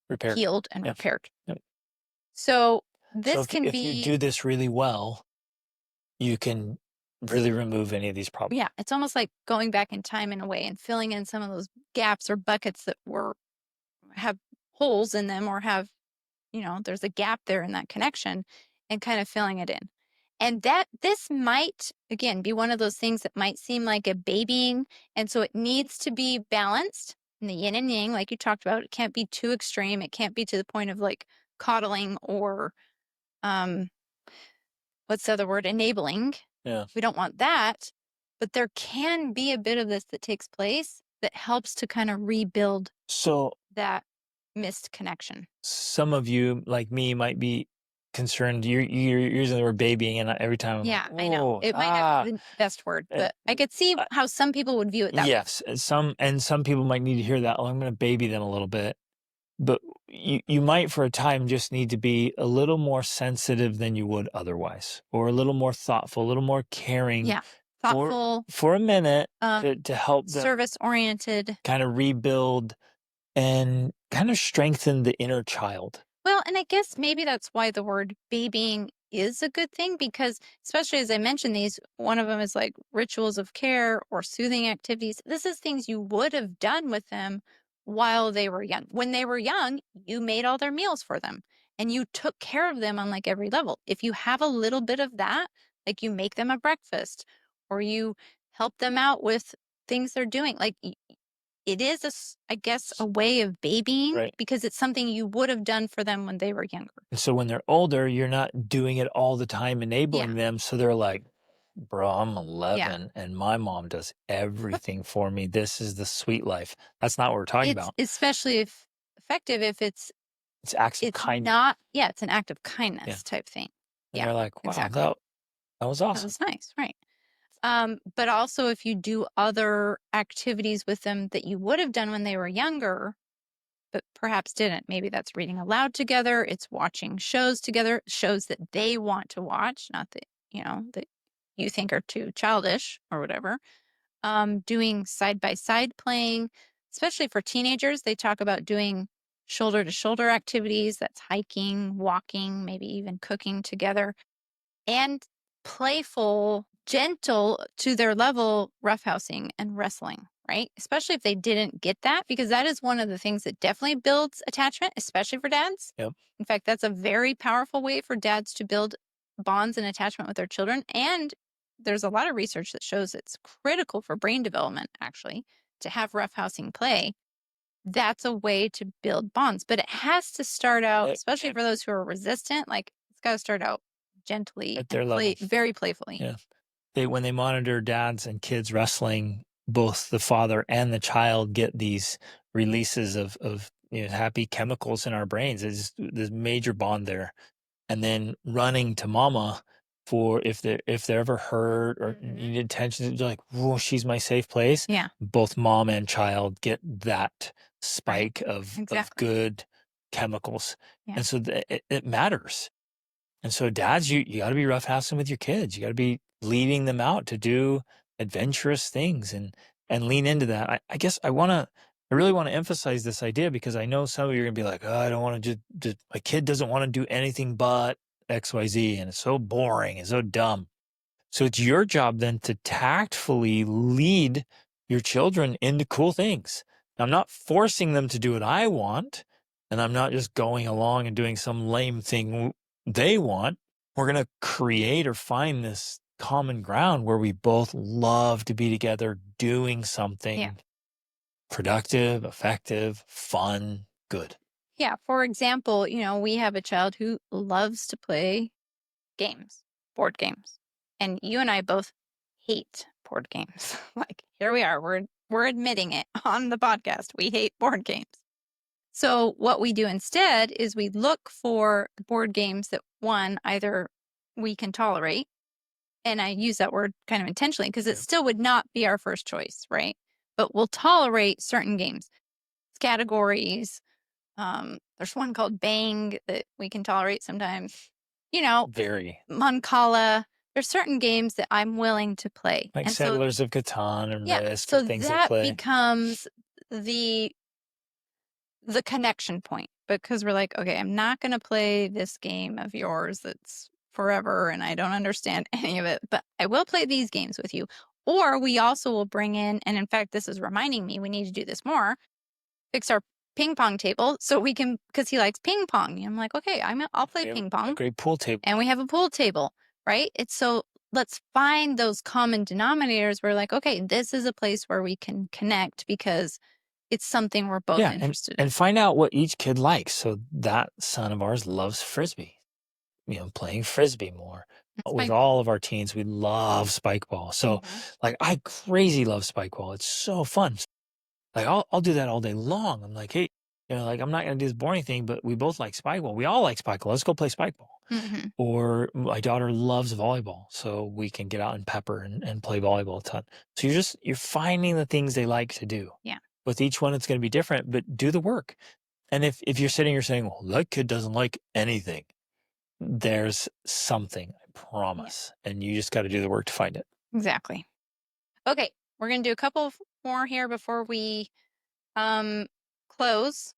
repaired, healed and Yep. repaired. Yep. So this So can if be, you do this really well, you can really remove any of these problems. yeah, it's almost like going back in time in a way and filling in some of those gaps or buckets that have holes in them, or have, there's a gap there in that connection, and kind of filling it in. And this might, again, be one of those things that might seem like a babying. And so it needs to be balanced in the yin and yang, like you talked about. It can't be too extreme. It can't be to the point of like coddling or, what's the other word? Enabling. Yeah. We don't want that. But there can be a bit of this that takes place that helps to kind of rebuild So that missed connection. Some of you, like me, might be concerned. You're using the word babying, and every time I'm like, Yeah, I know. oh, It might not be the best word, and, but I could see how some people would view it that way. yes, and some people might need to hear that. Oh, I'm going to baby them a little bit, but you might for a time just need to be a little more sensitive than you would otherwise, or a little more thoughtful, a little more caring Yeah. for Thoughtful, for a minute uh, to help them service-oriented. kind of rebuild and kind of strengthen the inner child. Well, and I guess maybe that's why the word babying is a good thing because, especially as I mentioned these, one of them is like rituals of care or soothing activities. This is things you would have done with them while they were young. When they were young, you made all their meals for them and you took care of them on like every level. If you have a little bit of that, like you make them a breakfast or you help them out with things they're doing, like it is I guess, a way of babying Right. because it's something you would have done for them when they were younger. And so when they're older, you're not doing it all the time, Yeah, enabling them. So they're like, bro, I'm yeah. 11 and my mom does everything for me. This is the sweet life. That's not what we're talking It's about. especially if effective if It's acts of it's kindness. not yeah, it's an act of Yeah. kindness type thing. And Yeah, they're like, wow, exactly. that was That awesome. was nice, right. But also if you do other activities with them that you would have done when they were younger, but perhaps didn't. Maybe that's reading aloud together, it's watching shows together, shows that they want to watch, not that, that you think are too childish or whatever. Doing side by side playing, especially for teenagers. They talk about doing shoulder to shoulder activities. That's hiking, walking, maybe even cooking together, and playful, gentle to their level roughhousing and wrestling, right? Especially if they didn't get that, because that is one of the things that definitely builds attachment, especially for dads. Yep. In fact, that's a very powerful way for dads to build bonds and attachment with their children. And there's a lot of research that shows it's critical for brain development, actually, to have roughhousing play. That's a way to build bonds, but it has to start out, especially At, for those who are resistant, like it's got to start out gently at and their level. very playfully. Yeah. When they monitor dads and kids wrestling, both the father and the child get these releases of happy chemicals in our brains. There's this major bond there. And then running to mama for if they're ever hurt or need attention, they're like, whoa, she's my safe place. Yeah. Both mom and child get that Right. spike of Exactly. good chemicals. Yeah. And so it matters. And so dads, you got to be roughhousing with your kids. You got to be leading them out to do adventurous things and lean into that. I guess I really want to emphasize this idea because I know some of you are going to be like, oh, I don't want to just my kid doesn't want to do anything but XYZ and it's so boring and so dumb. So it's your job then to tactfully lead your children into cool things. Now, I'm not forcing them to do what I want, and I'm not just going along and doing some lame thing they want. We're going to create or find this common ground where we both love to be together doing something productive, effective, fun, good. Yeah. For example, we have a child who loves to play games, board games. And you and I both hate board games. Like, here we are. We're admitting it on the podcast. We hate board games. So what we do instead is we look for board games that one, either we can tolerate, and I use that word kind of intentionally because it still would not be our first choice, right? But we'll tolerate certain games, categories. There's one called Bang that we can tolerate sometimes. Very. Mancala. There's certain games that I'm willing to play. Like And Settlers of Catan and Risk, so things that that play. becomes the connection point because we're like, okay, I'm not going to play this game of yours that's forever and I don't understand any of it, but I will play these games with you. Or we also will bring in, and in fact, this is reminding me we need to do this more, fix our ping pong table so we can, because he likes ping pong. And I'm like, okay, I'll play ping A pong. great pool table. And we have a pool table, right? It's so let's find those common denominators where like, okay, this is a place where we can connect because it's something we're both interested in. And find out what each kid likes. So that son of ours loves Frisbee, playing Frisbee more. With all of our teens, we love spike ball. So like I crazy love spike ball. It's so fun. Like I'll do that all day long. I'm like, hey, Like, I'm not gonna do this boring thing, but we both like spike ball. We all like spike ball. Let's go play spike ball. Mhm. Or my daughter loves volleyball, so we can get out and pepper and play volleyball a ton. So you're finding the things they like to do. Yeah. With each one, it's gonna be different, but do the work. And if you're sitting here saying, "Well, that kid doesn't like anything," there's something, I Yeah. promise, and you just gotta do the work to find it. Exactly. Okay, we're gonna do a couple more here before we um close,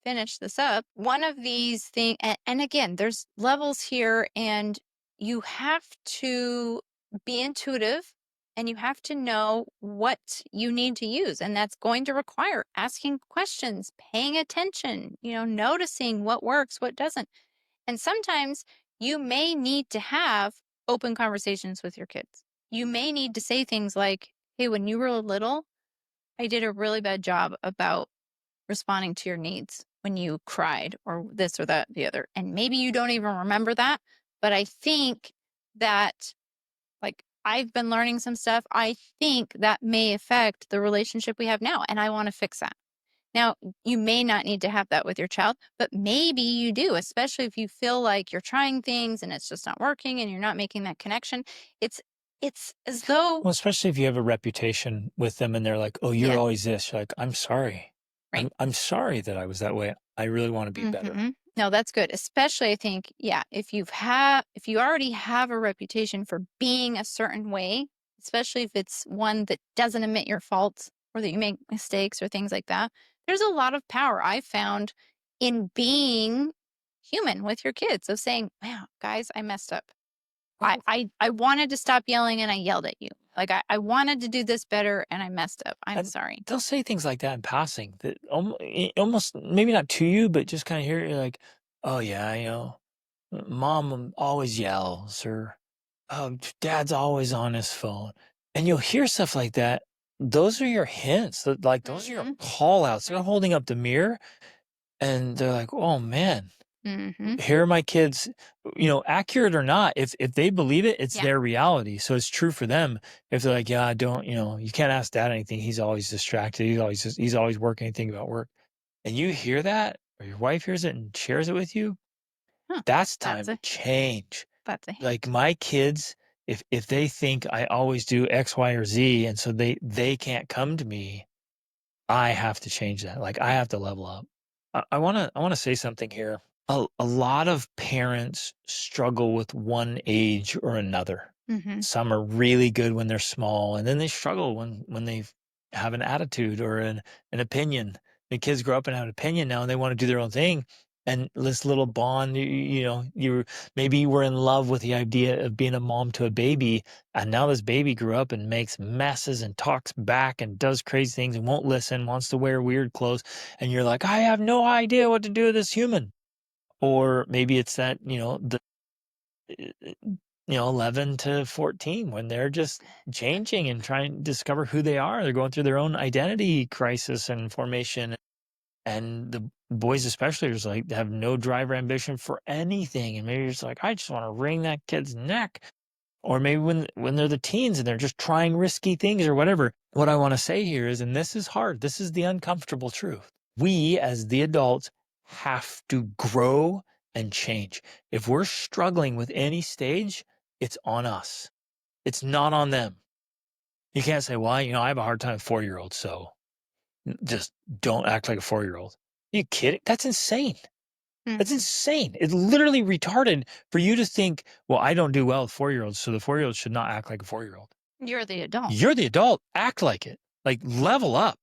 finish this up. One of these things, and again, there's levels here, and you have to be intuitive and you have to know what you need to use. And that's going to require asking questions, paying attention, noticing what works, what doesn't. And sometimes you may need to have open conversations with your kids. You may need to say things like, hey, when you were little, I did a really bad job about responding to your needs when you cried or this or that, the other. And maybe you don't even remember that. But I think that, like, I've been learning some stuff. I think that may affect the relationship we have now. And I want to fix that. Now, you may not need to have that with your child, but maybe you do, especially if you feel like you're trying things and it's just not working and you're not making that connection. It's it's as though, Well, especially if you have a reputation with them and they're like, "Oh, you're yeah, always this." You're like, "I'm sorry. right. I'm sorry that I was that way. I really wanna be better." No, that's good. Especially, I think, yeah, if you already have a reputation for being a certain way, especially if it's one that doesn't admit your faults or that you make mistakes or things like that, there's a lot of power I found in being human with your kids of saying, "Wow, guys, I messed up. Well, I wanted to stop yelling and I yelled at you. Like I wanted to do this better and I messed up. I'm and sorry." they'll say things like that in passing that almost maybe not to you, but just kinda hear you like, "Oh, yeah, mom always yells," or, "Oh, dad's always on his phone." And you'll hear stuff like that. Those are your hints. Like, those are your Mhm. call outs. They're holding up the mirror, and they're like, "Oh, man. Mhm. Here are my kids," accurate or not, if they believe it, it's Yeah. their reality, so it's true for them. If they're like, "Yeah, I don't," "You can't ask dad anything, he's always distracted, he's always working, think about work." And you hear that, or your wife hears it and shares it with you, Huh. that's That's time to a change. that's a Like, hint. my kids, if they think I always do X, Y, or Z, and so they can't come to me, I have to change that. Like, I Right. have to level up. I wanna say something here. A lot of parents struggle with one age or another. Mhm. Some are really good when they're small, and then they struggle when they have an attitude or an opinion. The kids grow up and have an opinion now, and they wanna do their own thing, and this little bond, maybe you were in love with the idea of being a mom to a baby, and now this baby grew up and makes messes and talks back and does crazy things and won't listen, wants to wear weird clothes, and you're like, "I have no idea what to do with this human." Or maybe it's that, 11 to 14 when they're just changing and trying to discover who they are. They're going through their own identity crisis and formation. And the boys especially are just like have no drive or ambition for anything. And maybe you're just like, I just want to wring that kid's neck. Or maybe when they're the teens and they're just trying risky things or whatever. What I want to say here is, and this is hard, this is the uncomfortable truth. We as the adults have to grow and change. If we're struggling with any stage, it's on us. It's not on them. You can't say, well, I have a hard time with 4-year-olds, so just don't act like a 4-year-old. Are you kidding? That's insane. That's Mhm. insane. It's literally retarded for you to think, well, I don't do well with 4-year-olds, so the 4-year-old should not act like a 4-year-old. You're the adult. You're the adult. Act like it. Like, level up.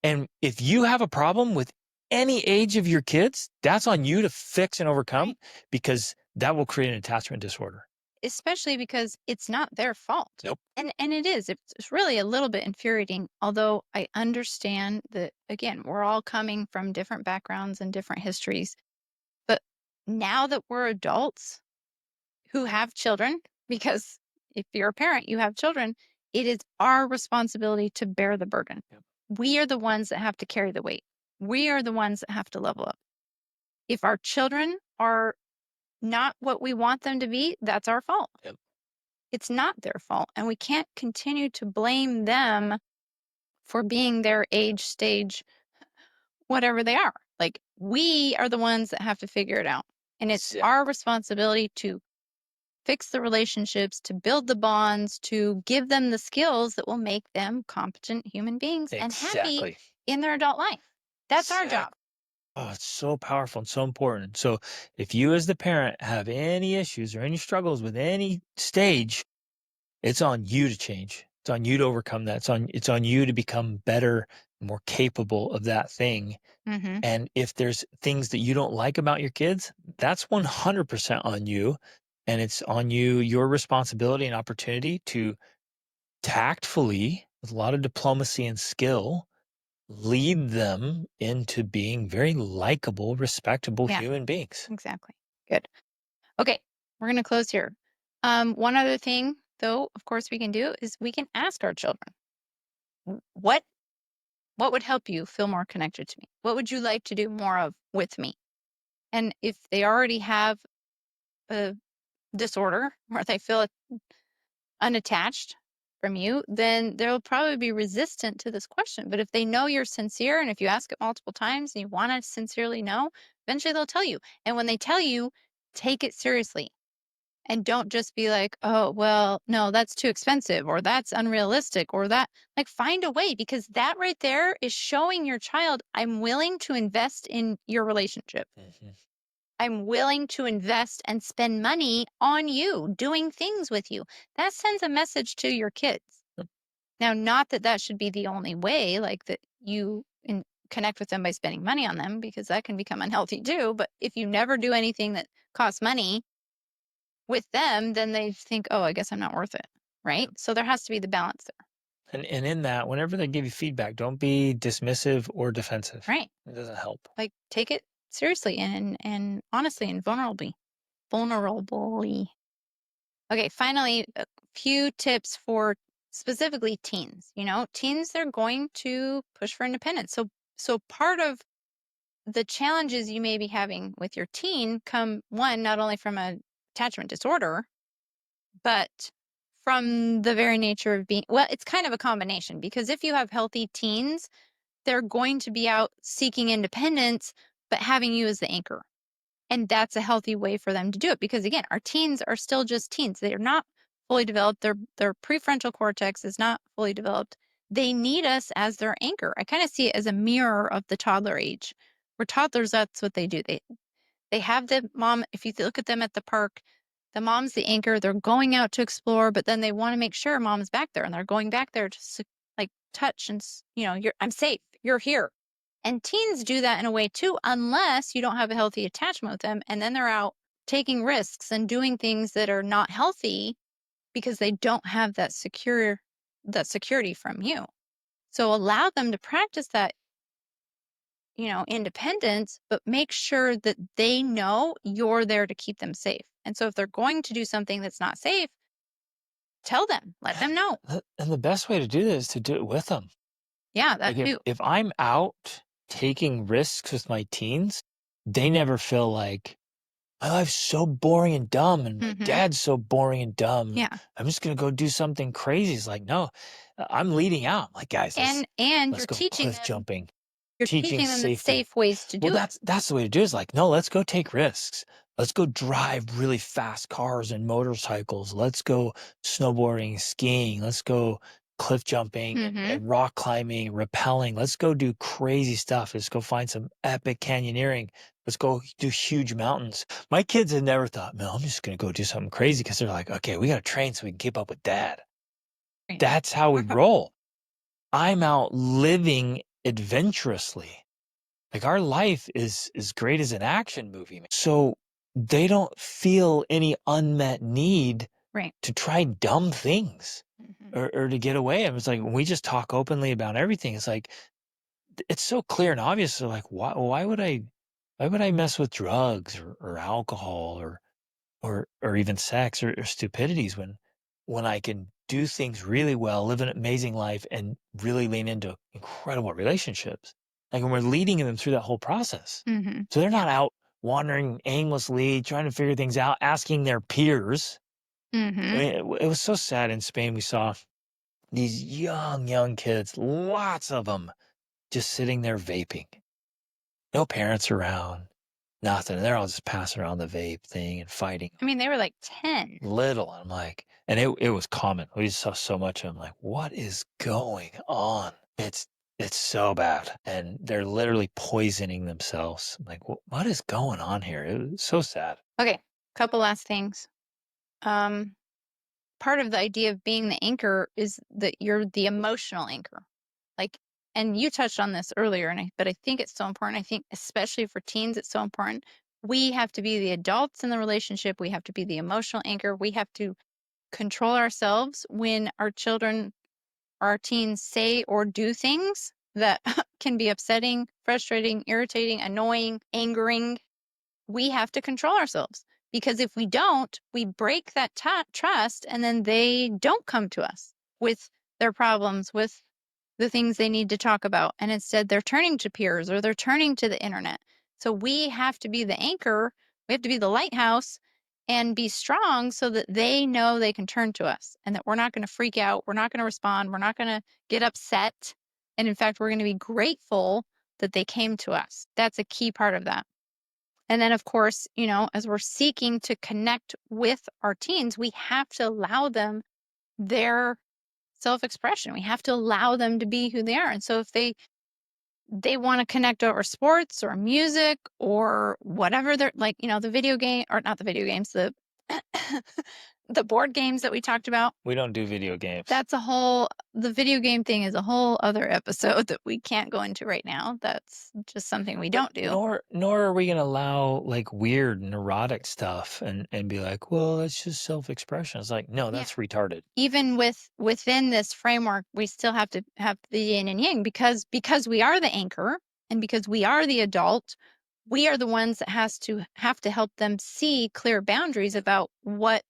And if you have a problem with any age of your kids, that's on you to fix and overcome Right. because that will create an attachment disorder. Especially because it's not their fault. Nope. And it is. It's really a little bit infuriating, although I understand that, again, we're all coming from different backgrounds and different histories. But now that we're adults who have children, because if you're a parent, you have children, it is our responsibility to bear the burden. Yep. We are the ones that have to carry the weight. We are the ones that have to level up. If our children are not what we want them to be, that's our fault. Yep. It's not their fault. And we can't continue to blame them for being their age, stage, whatever they are. We are the ones that have to figure it out. And it's Yeah, our responsibility to fix the relationships, to build the bonds, to give them the skills that will make them competent human beings and happy exactly. in their adult life. That's our Exactly. job. Oh, it's so powerful and so important. So if you as the parent have any issues or any struggles with any stage, it's on you to change. It's on you to overcome that. It's on you to become better, more capable of that thing. Hmm. And if there's things that you don't like about your kids, that's 100% on you. And it's on you, your responsibility and opportunity to tactfully, with a lot of diplomacy and skill, lead them into being very likable, respectable Yeah, human beings. exactly. Good. Okay, we're going to close here. One other thing, though, of course, we can do is we can ask our children, what would help you feel more connected to me? What would you like to do more of with me? And if they already have a disorder or they feel unattached from you, then they'll probably be resistant to this question. But if they know you're sincere and if you ask it multiple times and you want to sincerely know, eventually they'll tell you. And when they tell you, take it seriously and don't just be like, oh, well, no, that's too expensive or that's unrealistic or that. Like, find a way, because that right there is showing your child, I'm willing to invest in your relationship. Mhm. I'm willing to invest and spend money on you, doing things with you. That sends a message to your kids. Now, not that that should be the only way, like that connect with them by spending money on them, because that can become unhealthy too. But if you never do anything that costs money with them, then they think, oh, I guess I'm not worth it. Right. Yep. So there has to be the balance there. And in that, whenever they give you feedback, don't be dismissive or defensive. Right. It doesn't help. Like, take it seriously and honestly and vulnerably. Okay, finally, a few tips for specifically teens. Teens, they're going to push for independence. So part of the challenges you may be having with your teen come, one, not only from a attachment disorder, but from the very nature of being, well, it's kind of a combination, because if you have healthy teens, they're going to be out seeking independence, but having you as the anchor. And that's a healthy way for them to do it, because again, our teens are still just teens. They are not fully developed. Their prefrontal cortex is not fully developed. They need us as their anchor. I kind of see it as a mirror of the toddler age. Where toddlers, that's what they do. They have the mom. If you look at them at the park, the mom's the anchor. They're going out to explore, but then they want to make sure mom's back there, and they're going back there to like touch and I'm safe. You're here. And teens do that in a way too, unless you don't have a healthy attachment with them, and then they're out taking risks and doing things that are not healthy because they don't have that security from you. So allow them to practice that, independence, but make sure that they know you're there to keep them safe. And so if they're going to do something that's not safe, tell them, let them know. And the best way to do this is to do it with them. Yeah, that Like if too. if I'm out taking risks with my teens, they never feel like my life's so boring and dumb and my Hmm. dad's so boring and dumb. Yeah. I'm just gonna go do something crazy. It's like, no, I'm leading out. Like, guys, let's And let's you're go teaching cliff them jumping, you're teaching teaching them the safety. safe ways to Well, do it. that's the way to do it. Is like, no, let's go take risks. Let's go drive really fast cars and motorcycles. Let's go snowboarding, skiing. Let's go cliff jumping Hmm. and rock climbing, rappelling. Let's go do crazy stuff. Let's go find some epic canyoneering. Let's go do huge mountains. My kids had never thought, man, I'm just going to go do something crazy, because they're like, okay, we got to train so we can keep up with dad. Right. That's how we roll. I'm out living adventurously. Like, our life is as great as an action movie. So they don't feel any unmet need Right. to try dumb things Hmm. or to get away. And it's like when we just talk openly about everything, it's like it's so clear and obvious. So like, why would I mess with drugs or alcohol or even sex or stupidities when I can do things really well, live an amazing life, and really lean into incredible relationships. Like when we're leading them through that whole process. Hmm. So they're Yeah. not out wandering aimlessly, trying to figure things out, asking their peers. I Hmm. mean, it was so sad in Spain. We saw these young kids, lots of them, just sitting there vaping. no parents around, nothing. They're all just passing around the vape thing and fighting. I mean, they were like 10. Little. I'm like, and it was common. We just saw so much of them. Like, what is going on? It's so bad, and they're literally poisoning themselves. I'm like, what is going on here? It was so sad. Okay, couple last things. Part of the idea of being the anchor is that you're the emotional anchor. Like, and you touched on this earlier, but I think it's so important. I think especially for teens, it's so important. We have to be the adults in the relationship. We have to be the emotional anchor. We have to control ourselves when our children, our teens say or do things that can be upsetting, frustrating, irritating, annoying, angering. We have to control ourselves, because if we don't, we break that trust, and then they don't come to us with their problems, with the things they need to talk about. And instead they're turning to peers or they're turning to the internet. So we have to be the anchor. We have to be the lighthouse and be strong so that they know they can turn to us, and that we're not going to freak out. We're not going to respond. We're not going to get upset. And in fact, we're going to be grateful that they came to us. That's a key part of that. And then, of course, as we're seeking to connect with our teens, we have to allow them their self-expression. We have to allow them to be who they are. And so if they want to connect over sports or music or whatever they're like, the video game, or not the video games, the the board games that we talked about. We don't do video games. The video game thing is a whole other episode that we can't go into right now. That's just something we don't do. Nor are we going to allow like weird neurotic stuff and be like, well, that's just self-expression. It's like, no, that's retarded. Even within this framework, we still have to have the yin and yang, because we are the anchor, and because we are the adult, we are the ones that have to help them see clear boundaries about what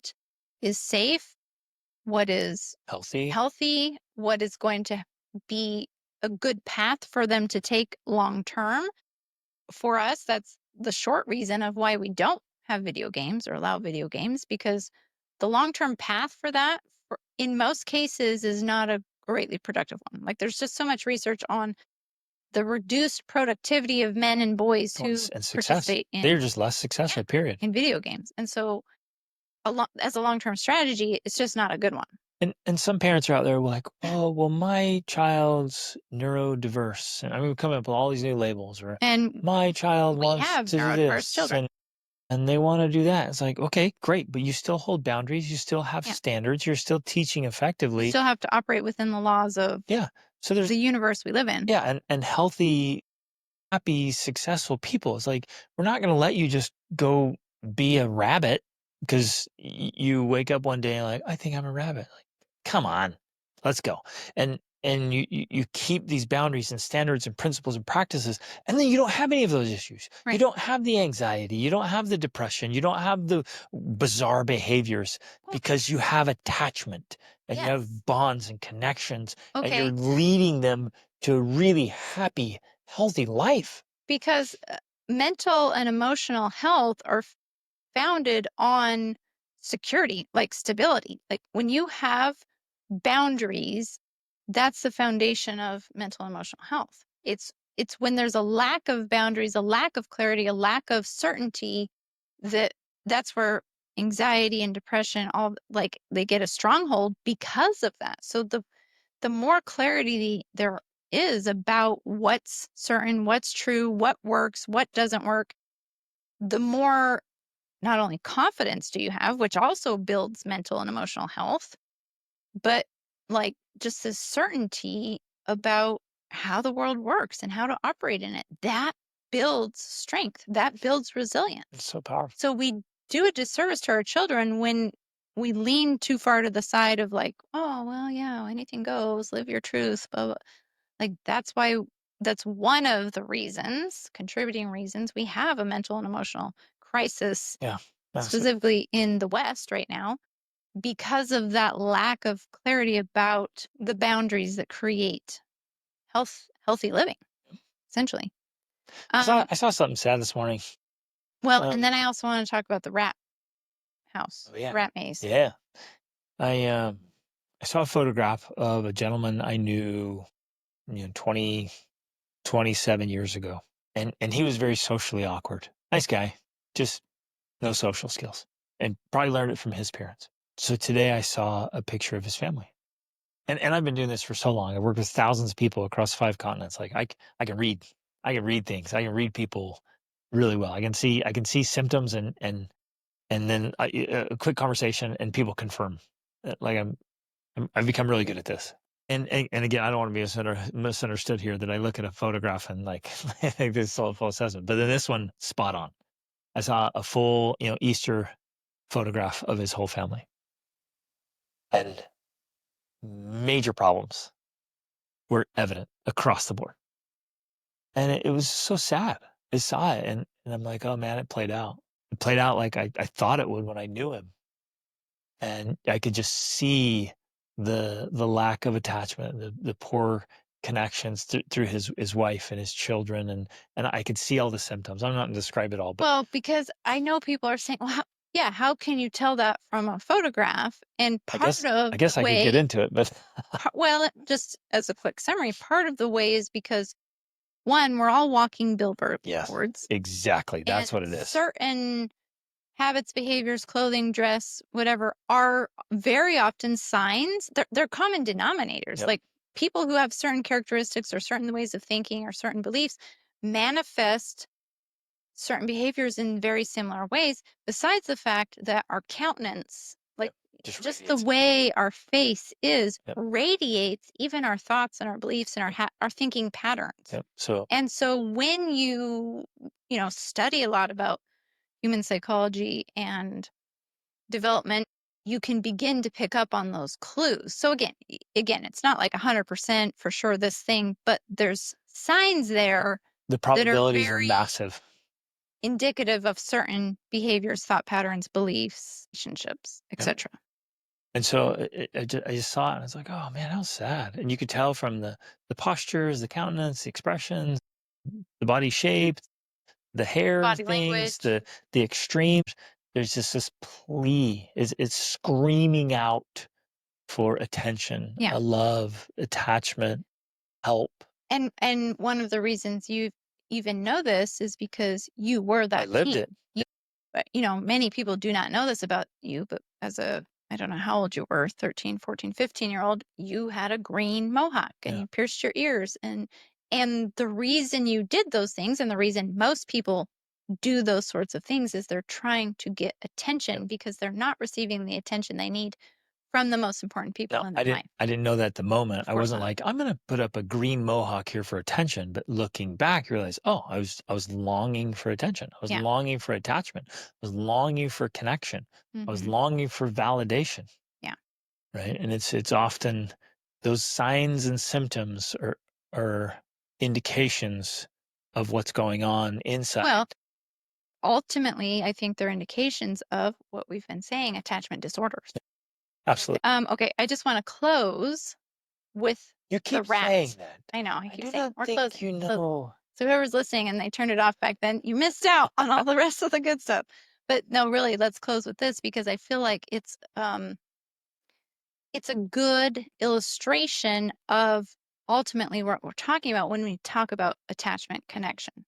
is safe, what is healthy, what is going to be a good path for them to take long term. For us, that's the short reason of why we don't have video games or allow video games, because the long-term path for that, in most cases, is not a greatly productive one. Like, there's just so much research on the reduced productivity of men and boys who participate in. They're just less successful, period. In video games. And so as a long-term strategy, it's just not a good one. And some parents are out there like, oh, well, my child's neurodiverse. And I mean, we're coming up with all these new labels. And my child wants to do this. Children. And they want to do that. It's like, okay, great. But you still hold boundaries. You still have standards. You're still teaching effectively. You still have to operate within the laws of so there's the universe we live in. Yeah. And healthy, happy, successful people. It's like, we're not going to let you just go be a rabbit because you wake up one day and like, I think I'm a rabbit. Like, come on, let's go. And you keep these boundaries and standards and principles and practices, and then you don't have any of those issues. Right. You don't have the anxiety. You don't have the depression. You don't have the bizarre behaviors because you have attachment and you have bonds and connections, and you're leading them to a really happy, healthy life. Because mental and emotional health are founded on security, like stability. Like, when you have boundaries, that's the foundation of mental and emotional health. It's when there's a lack of boundaries, a lack of clarity, a lack of certainty, that's where anxiety and depression they get a stronghold because of that. So the more clarity there is about what's certain, what's true, what works, what doesn't work, the more not only confidence do you have, which also builds mental and emotional health, but like just this certainty about how the world works and how to operate in it. That builds strength. That builds resilience. It's so powerful. So we do a disservice to our children when we lean too far to the side of like, oh, well, yeah, anything goes, live your truth, blah, blah. Like, that's one of the contributing reasons we have a mental and emotional crisis, specifically in the West right now, because of that lack of clarity about the boundaries that create healthy living, essentially. I saw something sad this morning. Well, and then I also want to talk about the rat house, rat maze. Yeah. I saw a photograph of a gentleman I knew 27 years ago. And he was very socially awkward. Nice guy, just no social skills, and probably learned it from his parents. So today I saw a picture of his family. And I've been doing this for so long. I've worked with thousands of people across 5 continents. Like I can read. I can read things. I can read people really well. I can see symptoms and then a quick conversation and people confirm. Like I've become really good at this. And again, I don't want to be misunderstood here that I look at a photograph and like I think this is all a full assessment. But then this one, spot on. I saw a full, Easter photograph of his whole family. And major problems were evident across the board. And it was so sad. I saw it and I'm like, oh man, it played out. It played out like I thought it would when I knew him. And I could just see the lack of attachment, the poor connections through his wife and his children, and I could see all the symptoms. I'm not going to describe it all, but Well, because I know people are saying, well, how can you tell that from a photograph? And I part of guess the I could get way, into it, but well, just as a quick summary, part of the way is because one, we're all walking yes, billboards, exactly. That's and what it is. certain habits, behaviors, clothing, dress, whatever, are very often signs. They're common denominators. Yep. Like people who have certain characteristics or certain ways of thinking or certain beliefs manifest certain behaviors in very similar ways, besides the fact that our countenance, like Just just the radiates. way our face is, Yep. radiates even our thoughts and our beliefs and our thinking patterns. Yep. And so when you study a lot about human psychology and development, you can begin to pick up on those clues. So again, it's not like 100% for sure this thing, but there's signs there The that are probabilities are very massive. indicative of certain behaviors, thought patterns, beliefs, relationships, Yep. etc. And so I just saw it and I was like, oh man, how sad. And you could tell from the postures, the countenance, the expressions, the body shape, the hair Body things, language. the extremes. There's just this plea. It's screaming out for attention, Yeah. love, attachment, help. And one of the reasons you even know this is because you were that I lived teen. it. But many people do not know this about you, but as I don't know how old you were, 13, 14, 15-year-old, you had a green mohawk and Yeah. you pierced your ears. And the reason you did those things, and the reason most people do those sorts of things, is they're trying to get attention Yep. because they're not receiving the attention they need from the most important people No, in their life. I didn't know that at the moment. Of I course wasn't not. like, I'm gonna put up a green mohawk here for attention. But looking back, you realize, oh, I was longing for attention. I was Yeah. longing for attachment. I was longing for connection. I was Mhm. longing for validation. Yeah. Right. And it's often those signs and symptoms are indications of what's going on inside. Well, ultimately, I think they're indications of what we've been saying, attachment disorders. Absolutely. Okay, I just want to close with You the keep saying rats. that. I know, I I keep do saying not we're think closing. you Closing. know. So whoever's listening and they turned it off back then, you missed out on all the rest of the good stuff. But no, really, let's close with this because I feel like it's a good illustration of ultimately what we're talking about when we talk about attachment connection.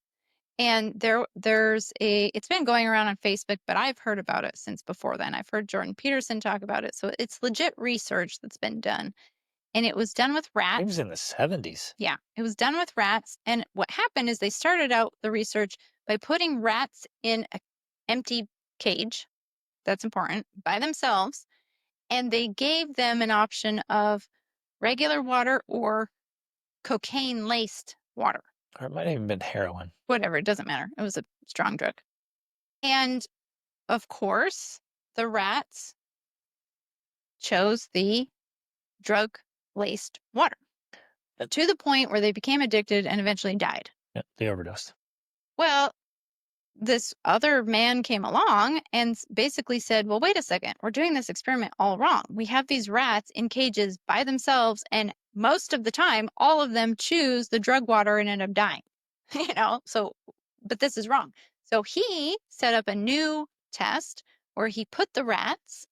And it's been going around on Facebook, but I've heard about it since before then. I've heard Jordan Peterson talk about it. So it's legit research that's been done. And it was done with rats. It was in the 70s. Yeah, it was done with rats. And what happened is they started out the research by putting rats in an empty cage. That's important, by themselves. And they gave them an option of regular water or cocaine laced water. Or it might have even been heroin. Whatever, it doesn't matter. It was a strong drug. And of course, the rats chose the drug laced water to the point where they became addicted and eventually died. Yeah, they overdosed. Well, this other man came along and basically said, well, wait a second, we're doing this experiment all wrong. We have these rats in cages by themselves, and most of the time, all of them choose the drug water and end up dying. But this is wrong. So he set up a new test where he put the rats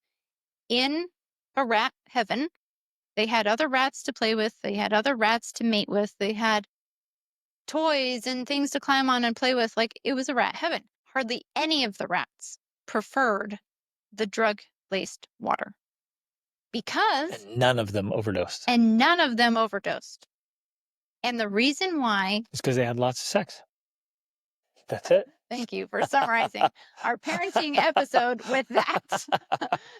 in a rat heaven. They had other rats to play with. They had other rats to mate with. They had toys and things to climb on and play with. Like, it was a rat heaven. Hardly any of the rats preferred the drug-laced water because And none of them overdosed. and none of them overdosed. And the reason why It's because they had lots of sex. That's it. Thank you for summarizing our parenting episode with that,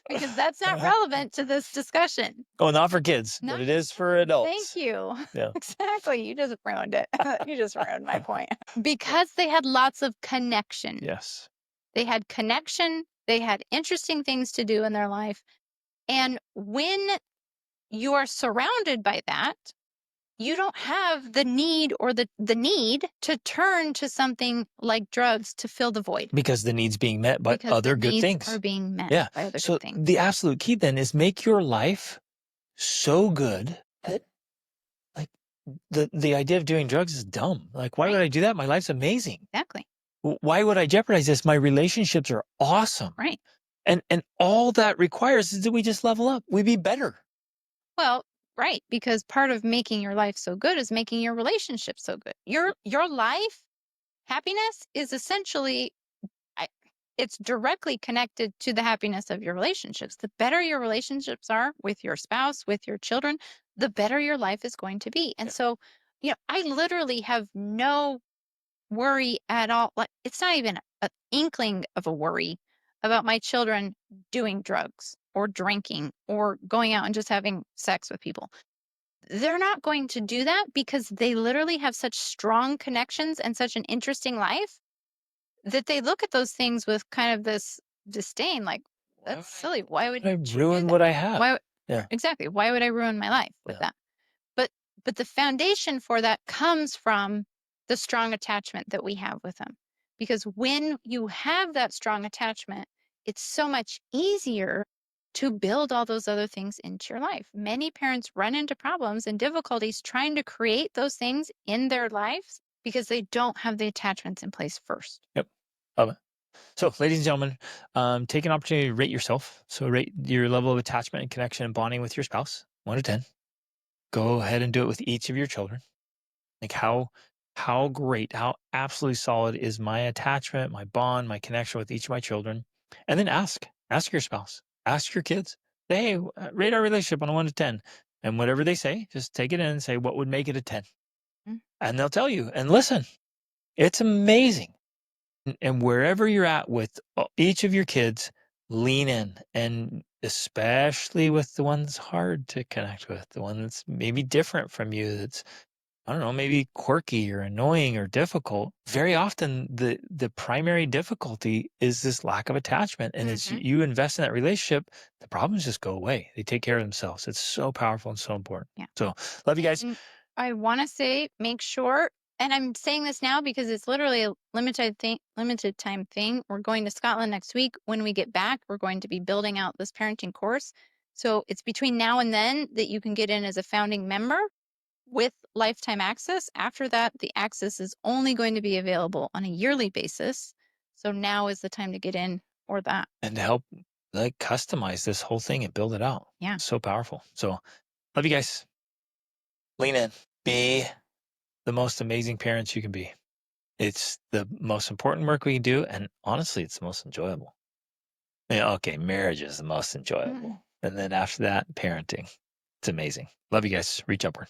because that's not relevant to this discussion. Oh, not for kids, Not- but it is for adults. Thank you. Yeah. Exactly. You just ruined it. You just ruined my point. Because they had lots of connection. Yes. They had connection. They had interesting things to do in their life. And when you are surrounded by that, you don't have the need or the need to turn to something like drugs to fill the void. Because the need's being met by Because other the good needs things. are being met Yeah. by other So good things. the absolute key then is make your life so good that, like, the idea of doing drugs is dumb. Like, why would I do that? My life's amazing. Exactly. Why would I jeopardize this? My relationships are awesome. Right. And all that requires is that we just level up. We be better. Well, right, because part of making your life so good is making your relationship so good. Your life happiness is essentially it's directly connected to the happiness of your relationships. The better your relationships are with your spouse, with your children, the better your life is going to be. And so, I literally have no worry at all. Like, it's not even an inkling of a worry about my children doing drugs or drinking or going out and just having sex with people. They're not going to do that because they literally have such strong connections and such an interesting life that they look at those things with kind of this disdain, like, that's silly. Why would I you do ruin that? what I have? Why? Yeah. Exactly. Why would I ruin my life with that? But the foundation for that comes from the strong attachment that we have with them. Because when you have that strong attachment, it's so much easier to build all those other things into your life. Many parents run into problems and difficulties trying to create those things in their lives because they don't have the attachments in place first. Yep. Love it. So, ladies and gentlemen, take an opportunity to rate yourself. So, rate your level of attachment and connection and bonding with your spouse, 1 to 10. Go ahead and do it with each of your children. Like, how great, how absolutely solid is my attachment, my bond, my connection with each of my children? And then ask your spouse, ask your kids, say, hey, rate our relationship on a 1 to 10. And whatever they say, just take it in and say, what would make it a 10? And they'll tell you. And listen, it's amazing. And wherever you're at with each of your kids, lean in, and especially with the one that's hard to connect with, the one that's maybe different from you, that's, I don't know, maybe quirky or annoying or difficult. Very often the primary difficulty is this lack of attachment. And as you invest in that relationship, the problems just go away. They take care of themselves. It's so powerful and so important. Yeah. So love you guys. And I want to say, make sure, and I'm saying this now because it's literally a limited time thing. We're going to Scotland next week. When we get back, we're going to be building out this parenting course. So it's between now and then that you can get in as a founding member with lifetime access. After that, the access is only going to be available on a yearly basis. So now is the time to get in, or that. And to help customize this whole thing and build it out. Yeah. It's so powerful. So love you guys. Lean in. Be the most amazing parents you can be. It's the most important work we can do. And honestly, it's the most enjoyable. Yeah, okay, marriage is the most enjoyable. And then after that, parenting. It's amazing. Love you guys. Reach upward.